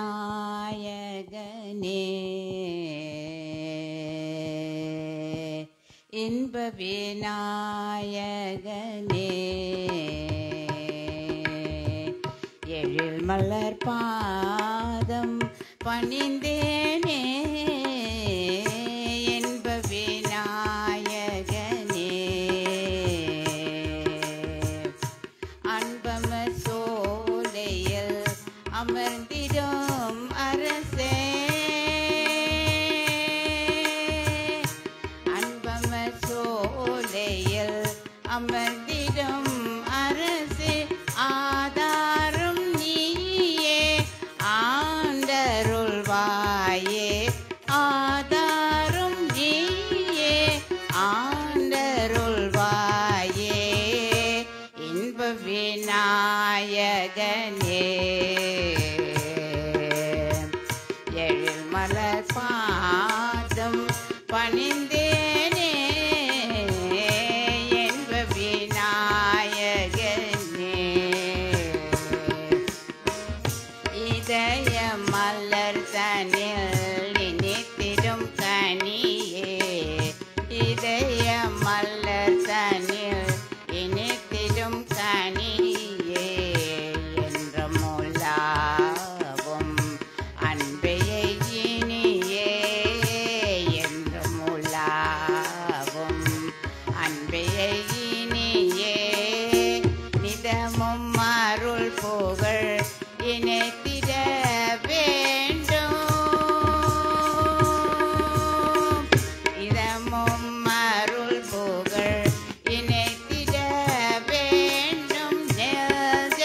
இன்ப விநாயகனே எழில் மலர் பாதம் பணிந்தேனே இன்ப விநாயகனே அன்பமர் சோலையில் அமர்ந்திடும் அரசே அன்பமர் சோலையில் அமர்ந்திடும் அரசே ஆதாரம் நீயே ஆண்டருள்வாயே ஆதாரம் நீயே ஆண்டருள்வாயே இன்ப விநாயகனே எழில் மலர் பாதம் பணிந்தேனே இன்ப விநாயகனே இதய மலர் தனில் இனித்திடும் கனியே இதய மலர் தனில் இனித்திடும் கனியே என்ற முலாவும் அன்பையை இனியே என்ற முலாவும் அன்பையை இனியே நிதமும் அருள் புகழ் இணைத்திட வேண்டும் இதமும் அருள் புகழ் இணைத்திட வேண்டும் நெஞ்ச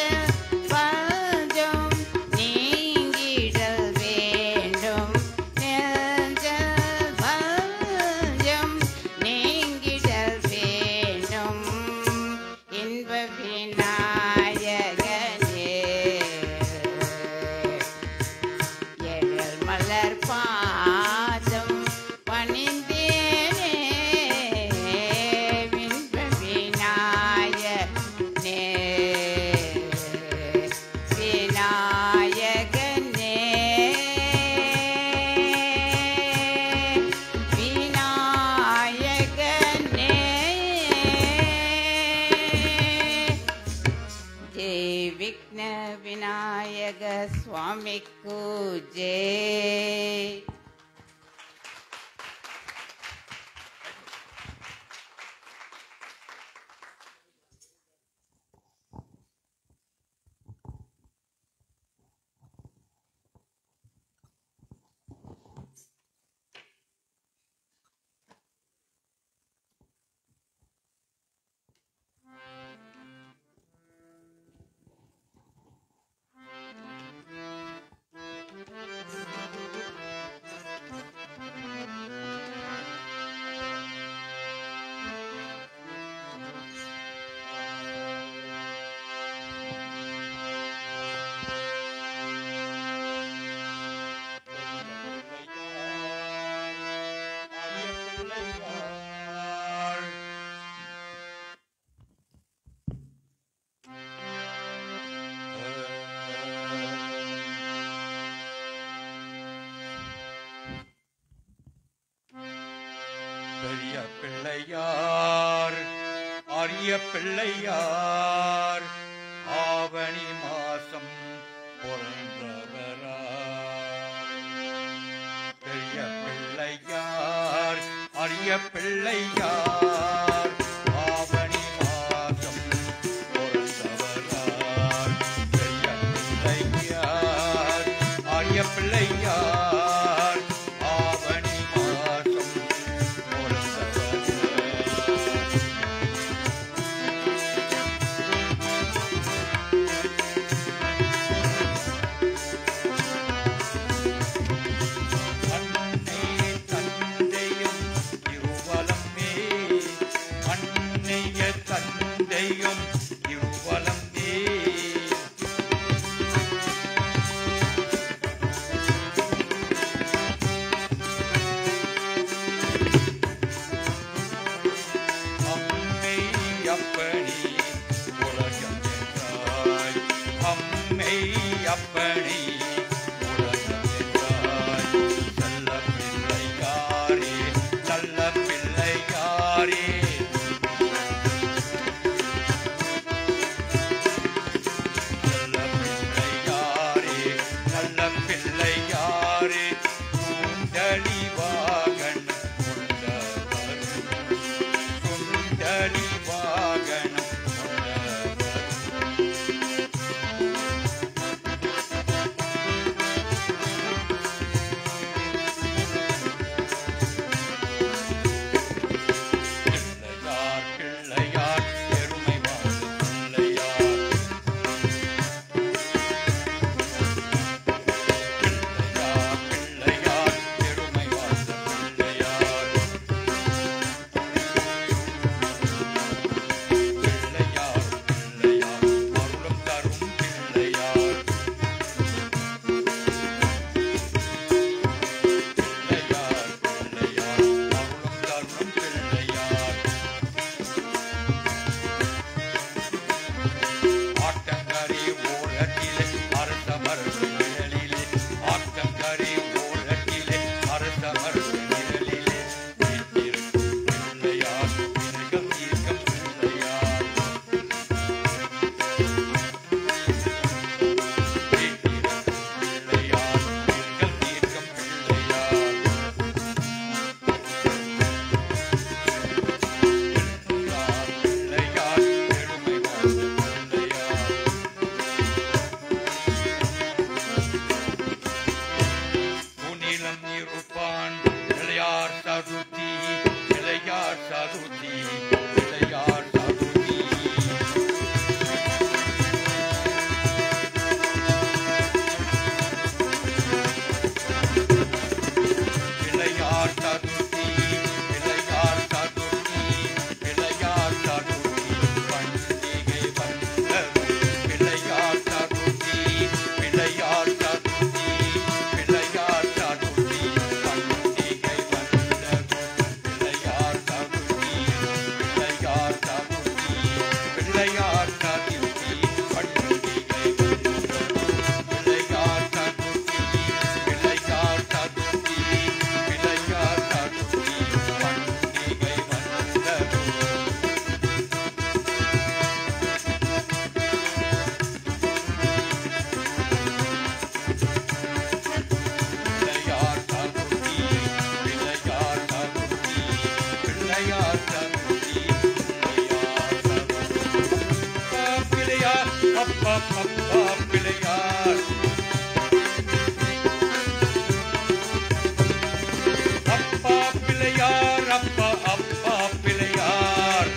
பஞ்சம் நீங்கிடல் வேண்டும் நெஞ்ச பஞ்சம் நீங்கிடல் வேண்டும் இன்ப விநாயகனே எழில் மலர் பாதம் பணிந்தேனே இன்ப விநாயகனே விநாயகனே விநாயகனே जय विघ्न विनायक स्वामी को जय பெரிய பிள்ளையார் அரிய பிள்ளையார் ஆவணி மாசம் பிறந்தவராய் பெரிய பிள்ளையார் அரிய பிள்ளையார் ஆவணி மாசம் பிறந்தவராய் பெரிய பிள்ளையார் அரிய பிள்ளையார் ஆவணி மாசம் அப்பனே உலகம் என்றாய் அம்மை அப்பனே உலகம் என்றாய் நல்ல பிள்ளை யாரே நல்ல பிள்ளை யாரே நல்ல பிள்ளை யாரே சுந்தரி வாகனம் கொண்டவர் சுந்தரி வாகனம் கொண்டவர் பிள்ளையார் பிள்ளையார் எருமை வாழ் பிள்ளையார் பிள்ளையார் எருமை வாழ்ந்த பிள்ளையார் பிள்ளையார் பிள்ளையார் அருளும் தரும் பிள்ளையார் பிள்ளையார் பிள்ளையார் அருளும் தரும் பிள்ளையார் ஆட்டங்கரை ஓரத்திலே அரச மரபு நிழலிலே ஆட்டங்கரை ஓரத்திலே அரச மரபு நிழலிலே வீட்டிற்கும் பிள்ளையார் மிருகம் தீர்க்கம் பிள்ளையார் வீட்டிற்கும் பிள்ளையார் மிருகம் தீர்க்கம் பிள்ளையார் பிள்ளையார் எருமை வாழ்ந்த பிள்ளையார் புனிலம் இருப்பான் பிள்ளையார் சதுர்த்தி பிள்ளையார் சதுர்த்தி பிள்ளையார் சதுர்த்தி பிள்ளையார் சதுர்த்தி பிள்ளையார் சதுர்த்தி பிள்ளையார் சதுர்த்தி பண்டிகை வந்தது பிள்ளையார் சதுர்த்தி பிள்ளையார் சதுர்த்தி பிள்ளையார் சதுர்த்தி பண்டிகை வந்தது பிள்ளையார் சதுர்த்தி பிள்ளையார் சதுர்த்தி பிள்ளையார் சதுர்த்தி பண்டிகை வந்தது பிள்ளையார் சதுர்த்தி பிள்ளையார் சதுர்த்தி பிள்ளையார் சதுர்த்தி பண்டிகை வந்தது பிள்ளையார் சதுர்த்தி பிள்ளையார் சதுர்த்தி பிள்ளையார் சதுர்த்தி பிள்ளையார் சதுர்த்தி பிள்ளையார் அப்பா அப்பா பிள்ளையார் அப்பா பிள்ளையார் அப்பா அப்பா பிள்ளையார்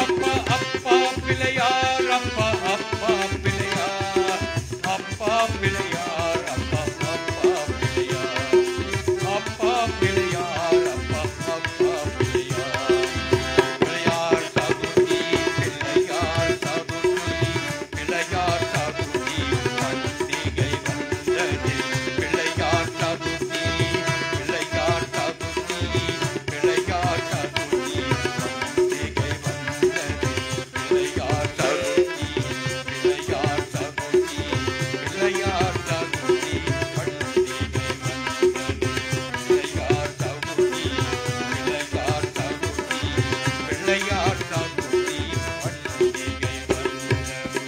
அப்பா அப்பா பிள்ளையார் அப்பா அப்பா பிள்ளையார் அப்பா பிள்ளையார் அப்பா அப்பா பிள்ளையார் அப்பா பிள்ளையார் அப்பா அப்பா பிள்ளையார் பிள்ளையார் சதுர்த்தி பிள்ளையார் சதுர்த்தி பிள்ளையார் சதுர்த்தி பண்டிகை வந்தது பிள்ளையார் சதுர்த்தி பிள்ளையார் சதுர்த்தி பிள்ளையார் சதுர்த்தி பண்டிகை வந்தது பிள்ளையார் சதுர்த்தி பிள்ளையார் சதுர்த்தி பிள்ளையார் சதுர்த்தி பண்டிகை வந்தது பிள்ளையார் சதுர்த்தி பிள்ளையார் சதுர்த்தி பிள்ளையார் சதுர்த்தி பண்டிகை வந்தது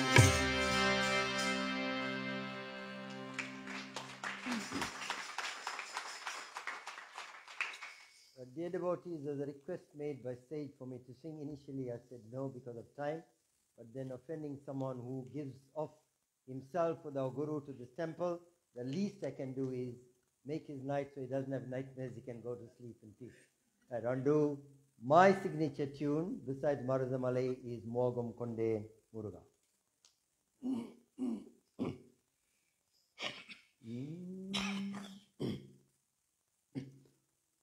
Dear devotees, there's a request made by Sage for me to sing. Initially I said no because of time, but then offending someone who gives off himself with our Guru to this temple, the least I can do is make his night so he doesn't have nightmares, he can go to sleep in peace. I don't do. My signature tune, besides Maruzamalai, is Mogam Konde Muruga.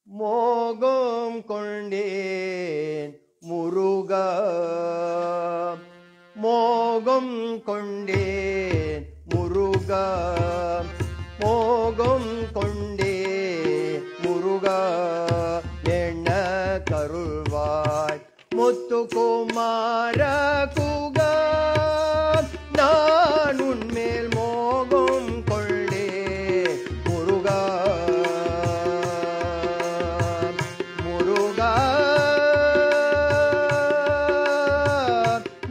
Mogam Konde Muruga, Mogam Konde Muruga, Mogam Konde Muruga, Yerna Muthukumara கூக நான் உன்மேல் மோகம் கொண்டே முருகா முருகா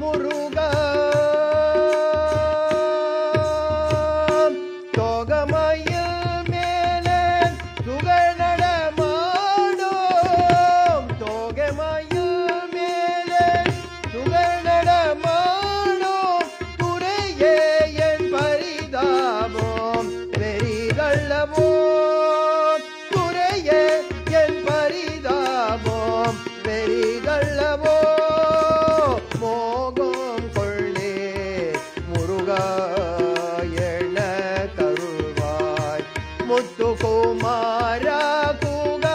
முருகா தோகமயில் மேலே sugar நடமாடும் தோகமயில் மேலே sugar நடமாடும் துறையே என் பரிதாபம் வெறிதள்ளவோ துறையே என் பரிதாபம் வெறிதள்ளவோ மோகம் கொள்ளே முருகா என கருள்வாய் முத்துக்குமார கூக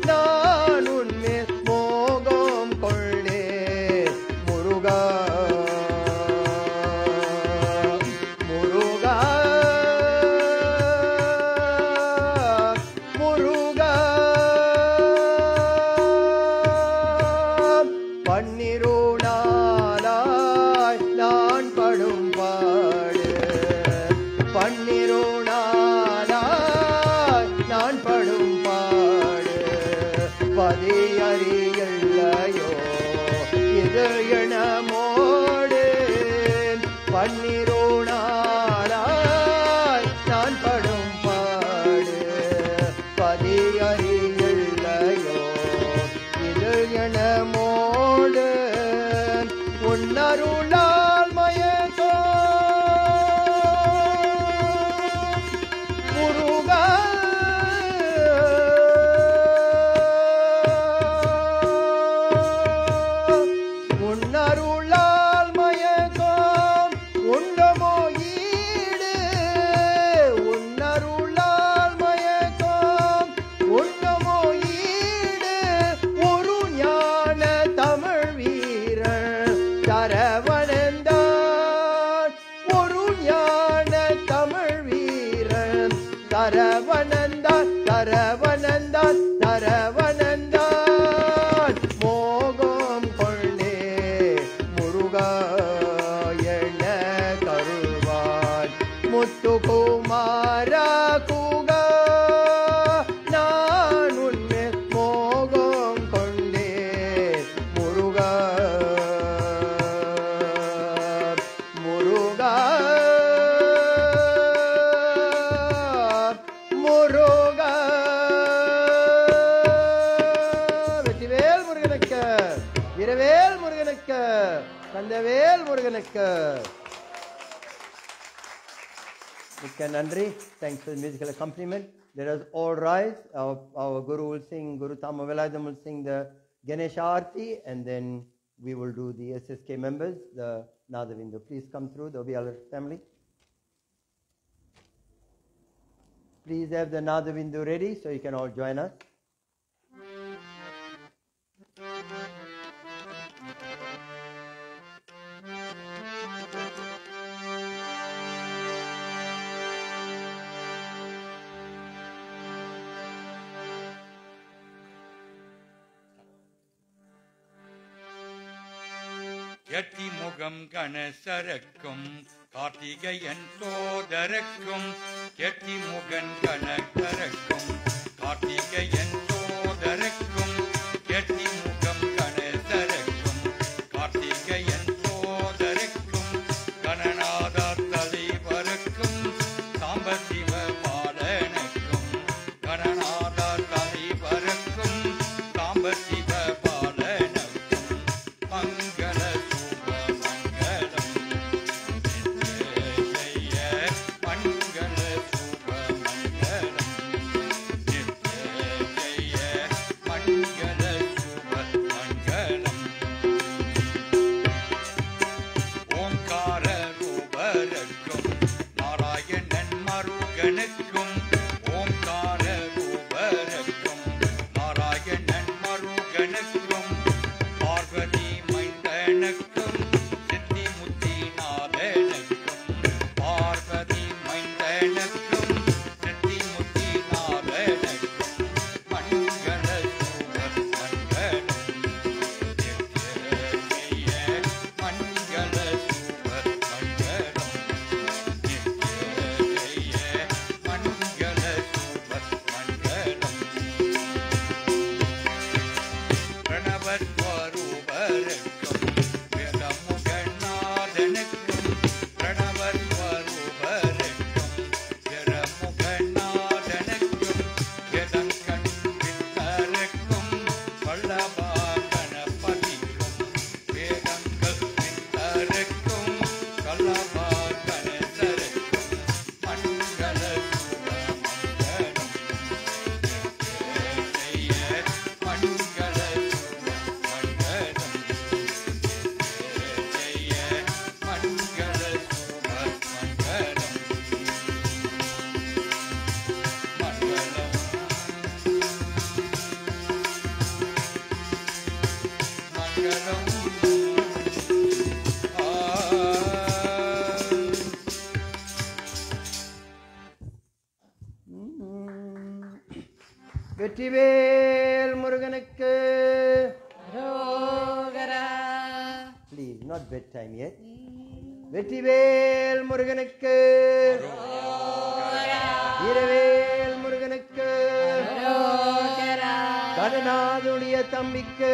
நான் உன்மேல் மோகம் கொள்ளே முருகா முருகா முருகா பன்னிருநாளாய் நான் படும் பாடு பன்னிருநாளாய் நான் படும் பாடு பதி அறியல்லையோ இது எனமோடு பன்னிருநாளாய் நான் படும் பாடு பதி அறியல்லையோ இது எனமோடு உன்னருளால் மயக்கோ முருகா உன்னருளால் மயக்கோ உண்டமோ ஈடு உன்னருளால் மயக்கோ உண்டமோ ஈடு ஒரு ஞான தமிழ் வீரன் தரவனந்தான் ஒரு ஞான தமிழ் வீரன் தரவனந்தான் தரவனந்தான் தரவனந்தான் மோகம் கொள்ளே முருகா என கருள்வான் முத்துக்குமார கூக நான் உன்மேல் மோகம் கொண்டே முருகா முருகா முருகா வெற்றிவேல் முருகனுக்கு வீரவேல் முருகனுக்கு கந்தவேல் முருகனுக்கு மிக்க நன்றி. Thanks for the musical accompaniment. Let us all rise. Our Guru will sing, Guru Thamavaladam will sing the Ganesha Aarti, and then we will do the SSK members, the Nadavindu. Please come through, the Obialar family. Please have the Nadavindu ready so you can all join us. எட்டி முகம் கணசரக்கும் கார்த்திகையன் சோதரக்கும் எட்டி முகன் கணக்கரக்கும் கார்த்திகையன் சோதரக்கும் எட்டி முகம் கணசரக்கும் கார்த்திகையன் சோதரக்கும் கணநாத தலைவருக்கும் சாம்பசிவ பாலனுக்கும் கணநாத தலைவருக்கும் சாம்பசிவ பாலனுக்கும் மங்கள சுப மங்களம் ஜெய மங்கள சுப மங்களம் வெற்றிவேல் முருகனுக்கு. Please, not bedtime yet. Vetrivel முருகனுக்கு. வீரவேல் முருகனுக்கு. கடநாதுடைய தம்பிக்கு.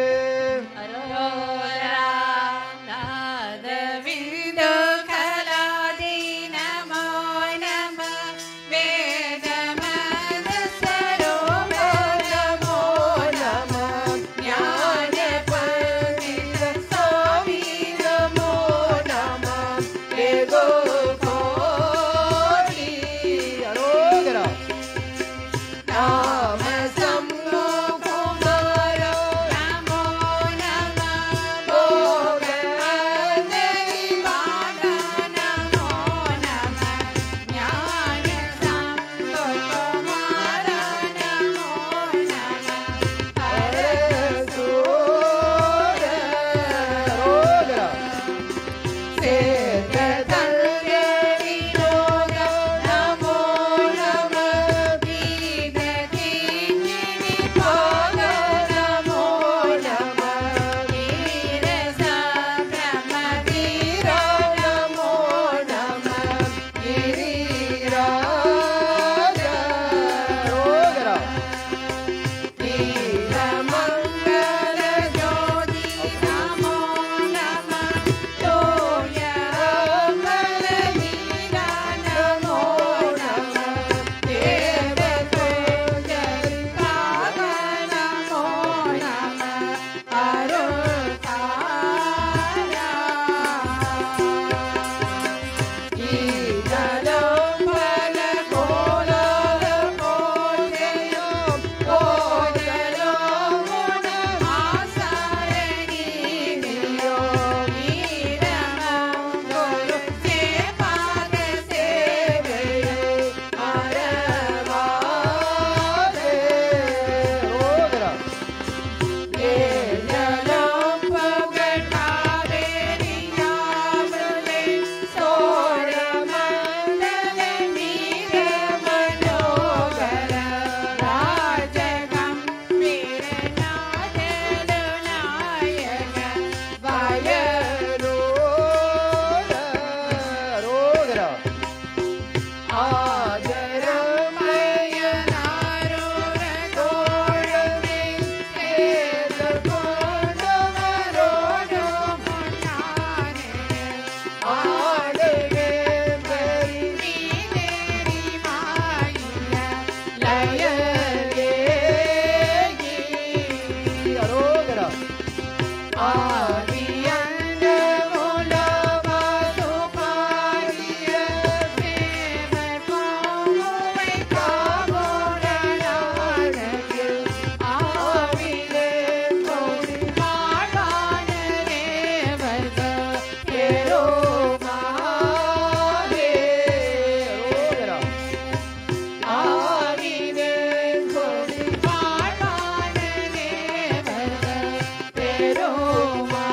Roma.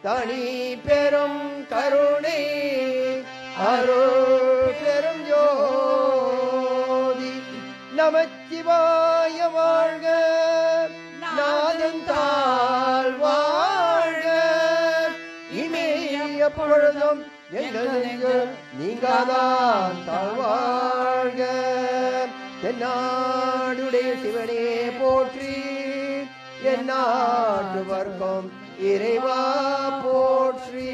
தனி பெரும் கருணை அருள் பெரும் ஜோதி நமச்சிவாய வாழ்க நாதன் தாழ் வாழ்க இமேய பொழுதும் எங்கள் நெஞ்சில் நீங்காதான் தாழ்வாழ்க தென்னாடுடைய சிவனே போற்றி எந்நாட்டவர்க்கும் இறைவா போற்றி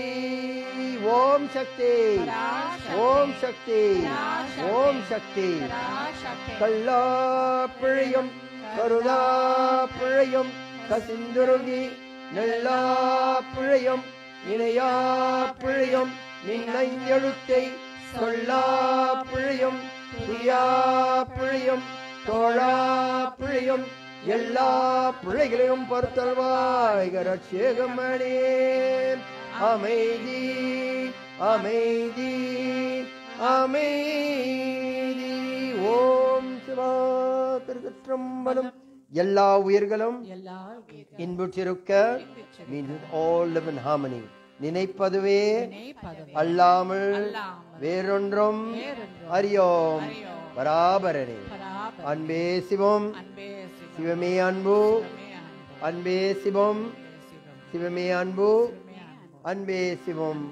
ஓம் சக்தி ஓம் சக்தி ஓம் சக்தி கல்லா பிழையும் கருதா பிழையும் கசிந்துருகி நெல்லா பிழையும் இணையா பிழையும் நின்னையெழுத்தை சொல்லா பிழையும் துயா பிழையும் தோழா பிழையும் எல்லா பிழைகளையும் பொறுத்தல்வாய் கரட்சேகமணி அமைதி அமைதி அமைதி ஓம் சிவா திருச்சிற்றம்பலம் எல்லா உயிர்களும் இன்புற்றிருக்க means all live in harmony நினைப்பதுவே அல்லாமல் வேறொன்றும் அறியோம் பராபரனே அன்பே சிவம் சிவமே அன்பு அன்பே சிவம் சிவமே அன்பு அன்பே சிவம்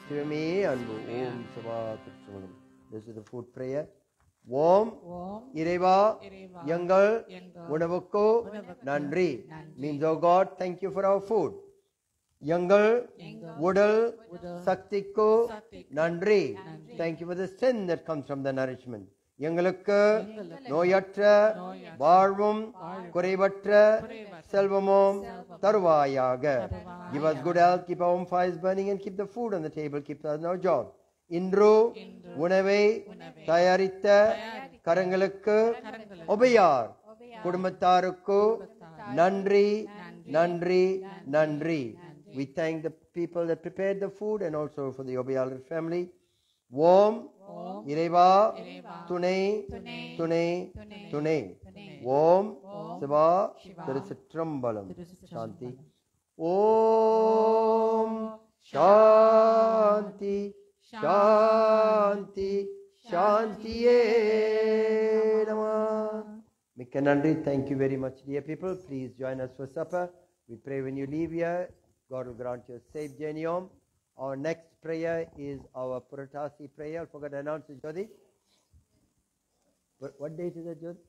சிவமே அன்பு ஓம் சிவா திருச்சிற்றம்பலம். This is the food prayer. ஓம் இறைவா எங்கள் உணவுக்கு நன்றி means oh God thank you for our food. எங்கள் உடல் சக்திக்கு நன்றி thank you for the strength that comes from the nourishment. எங்களுக்கு நோயற்ற வாழ்வும் குறைவற்ற செல்வமும் தருவாயாக. Give us good health, keep our home fires burning and keep the food on the table, keep us in our job. இன்று உணவை தயாரித்த கரங்களுக்கு ஒபையார் குடும்பத்தாருக்கு நன்றி நன்றி நன்றி. We thank the people that prepared the food and also for the Obayar family. ஓம் இறைவா துணை துணை துணை. ஓம் சிவா திருச்சிற்றம்பலம். சாந்தி. ஓம் சாந்தி சாந்தி சாந்தியே நம. மிக்க நன்றி. Thank you very much, dear people. Please join us for supper. We pray when you leave here, God will grant you a safe journey home. Our next prayer is our Puratasi prayer. I forgot to announce it, Jyoti. What date is it, Jyoti?